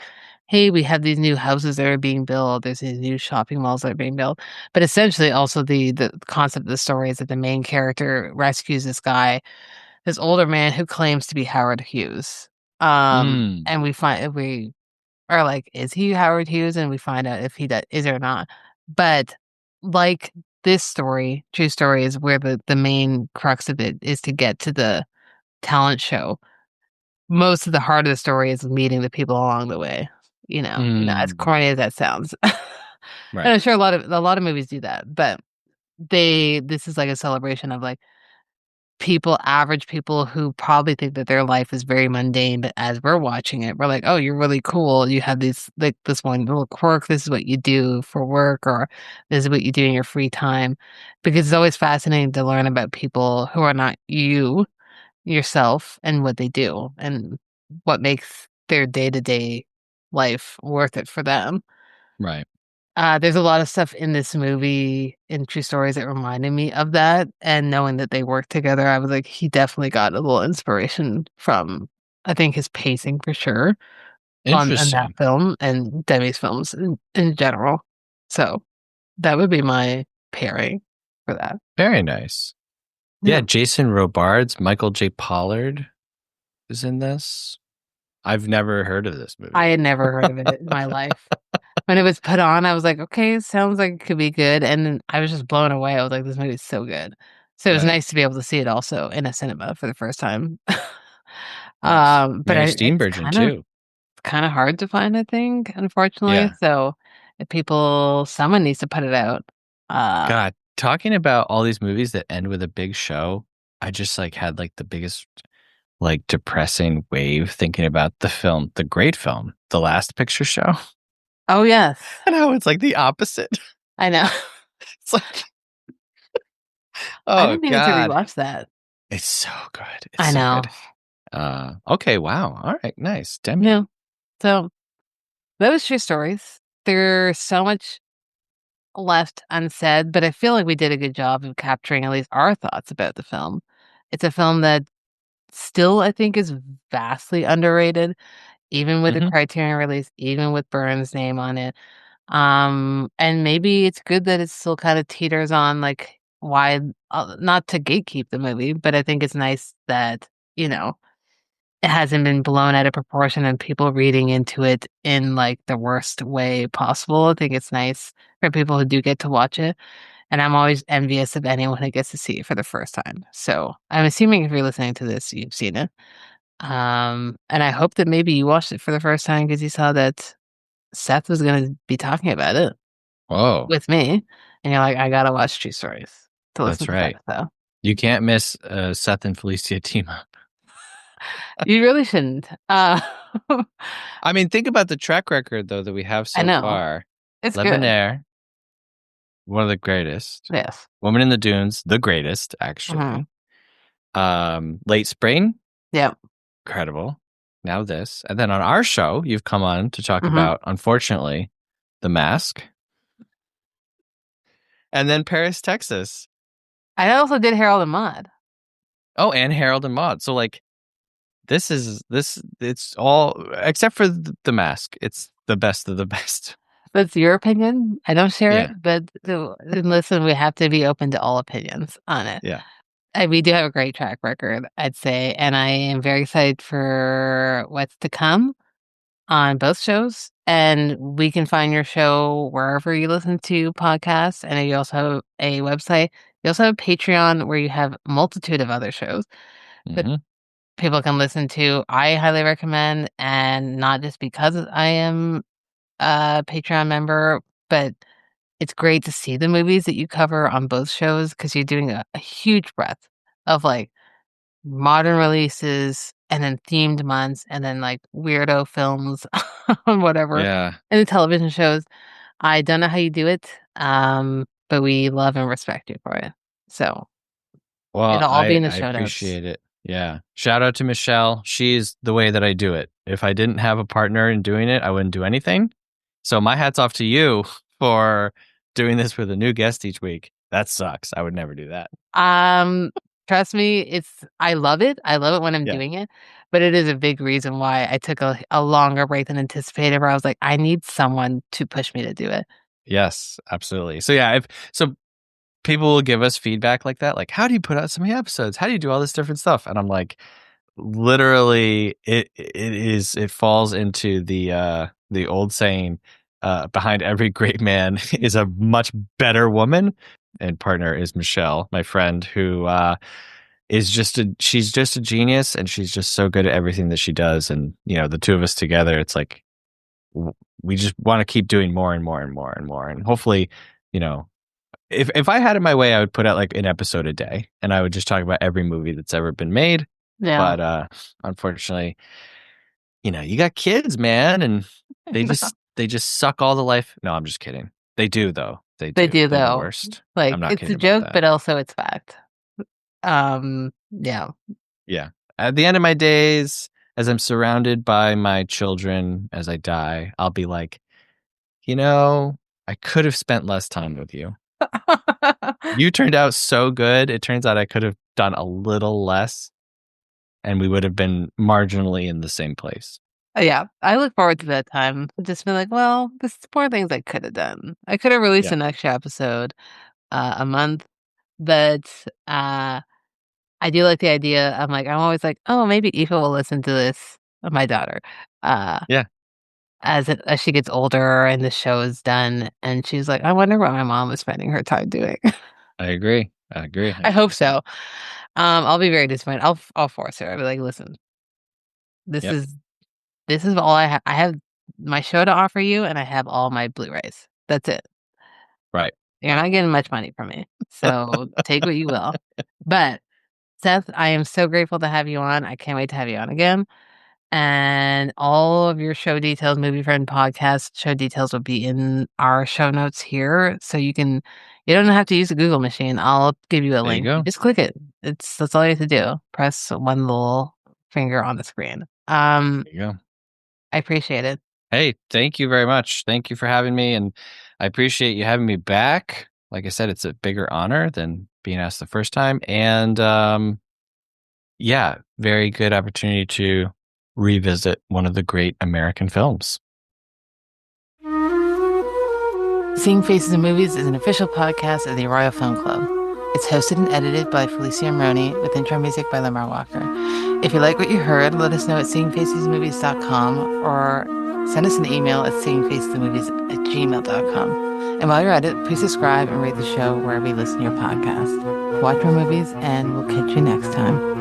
hey, we have these new houses that are being built, there's these new shopping malls that are being built. But essentially also the concept of the story is that the main character rescues this guy, this older man who claims to be Howard Hughes. Mm, And we are like, is he Howard Hughes? And we find out if is or not. But like this story, true story, is where the main crux of it is to get to the talent show. Most of the heart of the story is meeting the people along the way. As mm, corny as that sounds. And right, I'm sure a lot of movies do that, but this is like a celebration of like average people who probably think that their life is very mundane, but as we're watching it, we're like, oh, you're really cool. You have these, like, this one little quirk. This is what you do for work, or this is what you do in your free time. Because it's always fascinating to learn about people who are not yourself, and what they do and what makes their day-to-day life worth it for them. right. There's a lot of stuff in this movie, in True Stories, that reminded me of that. And knowing that they worked together, I was like, he definitely got a little inspiration from, I think, his pacing for sure on that Interesting. film and Demi's films in general. So that would be my pairing for that. Very nice. Yeah, Yeah. Jason Robards, Michael J. Pollard is in this. I've never heard of this I movie. had never heard of it in my life. When it was put on, I was like, okay, sounds like it could be good. And then I was just blown away. I was like, this movie is so good. So it was Right. nice to be able to see it also in a cinema for the first time. Nice. But Mary it's Steenburgen too. kind of hard to find, I think, unfortunately. Yeah. So if someone needs to put it out. Uh, God, talking about all these movies that end with a big show, I just like had like the biggest like depressing wave thinking about the film, the great film, The Last Picture Show, oh yes, and how it's like the opposite. I know. It's like, I oh didn't even to God, rewatch that. it's so good. It's I so know. good. Okay, wow. All right, nice. Yeah. Demi. So those true stories. There's so much left unsaid, but I feel like we did a good job of capturing at least our thoughts about the film. It's a film that still, I think, is vastly underrated, even with the Hmm. Criterion release, even with Byrne's name on it. And maybe it's good that it still kind of teeters on like why, not to gatekeep the movie, but I think it's nice that, you know, it hasn't been blown out of proportion and people reading into it in like the worst way possible. I think it's nice for people who do get to watch it. And I'm always envious of anyone who gets to see it for the first time. So I'm assuming if you're listening to this, you've seen it. And I hope that maybe you watched it for the first time because you saw that Seth was going to be talking about it Whoa, with me. And you're like, I got to watch True Stories to listen that's to that. right. So You can't miss Seth and Felicia team up. you really shouldn't. I mean, think about the track record though that we have I so know. far. It's good. Lebanon, one of the greatest. Yes. Woman in the Dunes, the greatest, Hmm. actually. Late Spring, Yep. incredible. Now this. And then on our show, you've come on to talk Hmm. about, unfortunately, The Mask. And then Paris, Texas. I also did Harold and Maude. Oh, and Harold and Maude. So like it's all except for the Mask. It's the best of the best. That's your opinion. I don't share Yeah. it, but listen, we have to be open to all opinions on it. Yeah. And we do have a great track record, I'd say, and I am very excited for what's to come on both shows. And we can find your show wherever you listen to podcasts. And you also have a website. You also have a Patreon where you have a multitude of other shows. But Hmm. people can listen to. I highly recommend, and not just because I am a Patreon member, but it's great to see the movies that you cover on both shows because you're doing a huge breadth of like modern releases and then themed months and then like weirdo films on whatever Yeah. and the television shows. I don't know how you do it, but we love and respect you for it. So Well, it'll all be in the I show notes. appreciate it. Yeah. Shout out to Michelle. She's the way that I do it. If I didn't have a partner in doing it, I wouldn't do anything. So my hat's off to you for doing this with a new guest each week. That sucks. I would never do that. Um, Trust me, I love it. I love it when I'm Yeah. doing it, but it is a big reason why I took a longer break than anticipated, where I was like, I need someone to push me to do it. Yes, absolutely. So yeah, if so people will give us feedback like that, like, how do you put out so many episodes? How do you do all this different stuff? And I'm like, literally it falls into the old saying, behind every great man is a much better woman, and partner is Michelle, my friend, who she's just a genius, and she's just so good at everything that she does. And the two of us together, it's like we just want to keep doing more and more and more and more, and hopefully, you know if I had it my way, I would put out like an episode a day, and I would just talk about every movie that's ever been made. Yeah. But unfortunately, you got kids, man, and they just suck all the life. No, I'm just kidding. They do though. They They do. do They're the though. worst. Like I'm not it's a kidding about joke, that. but also it's fact. Yeah. Yeah. At the end of my days, as I'm surrounded by my children, as I die, I'll be like, I could have spent less time with you. You turned out so good. It turns out I could have done a little less, and we would have been marginally in the same place. Yeah, I look forward to that time. Just be like, well, there's more things I could have done. I could have released Yeah. an extra episode a month, but I do like the idea. I'm always like, oh, maybe Aoife will listen to this. My daughter, uh, Yeah. as she gets older and the show is done, and she's like, I wonder what my mom was spending her time doing. I agree. I agree I hope 100%. so. I'll be very disappointed. I'll force her. I'll be like, listen, this Yep. is this is all I have. I have my show to offer you, and I have all my Blu-rays. That's it. Right. You're not getting much money from me, so take what you will. But Seth, I am so grateful to have you on. I can't wait to have you on again. And all of your show details, Movie Friend podcast show details will be in our show notes here. So you don't have to use a Google machine. I'll give you a There you link. You go. just click it. That's all you have to do. Press one little finger on the screen. There you go. I appreciate it. Hey, thank you very much. Thank you for having me, and I appreciate you having me back. Like I said, it's a bigger honor than being asked the first time, and yeah, very good opportunity to revisit one of the great American films. Seeing Faces in Movies is an official podcast of the Royal Film Club. It's hosted and edited by Felicia and with intro music by Lamar Walker. If you like what you heard, let us know at seeingfacesmovies.com or send us an email at seeingfacesmovies@gmail.com. And while you're at it, please subscribe and rate the show wherever you listen to your podcast. Watch more movies, and we'll catch you next time.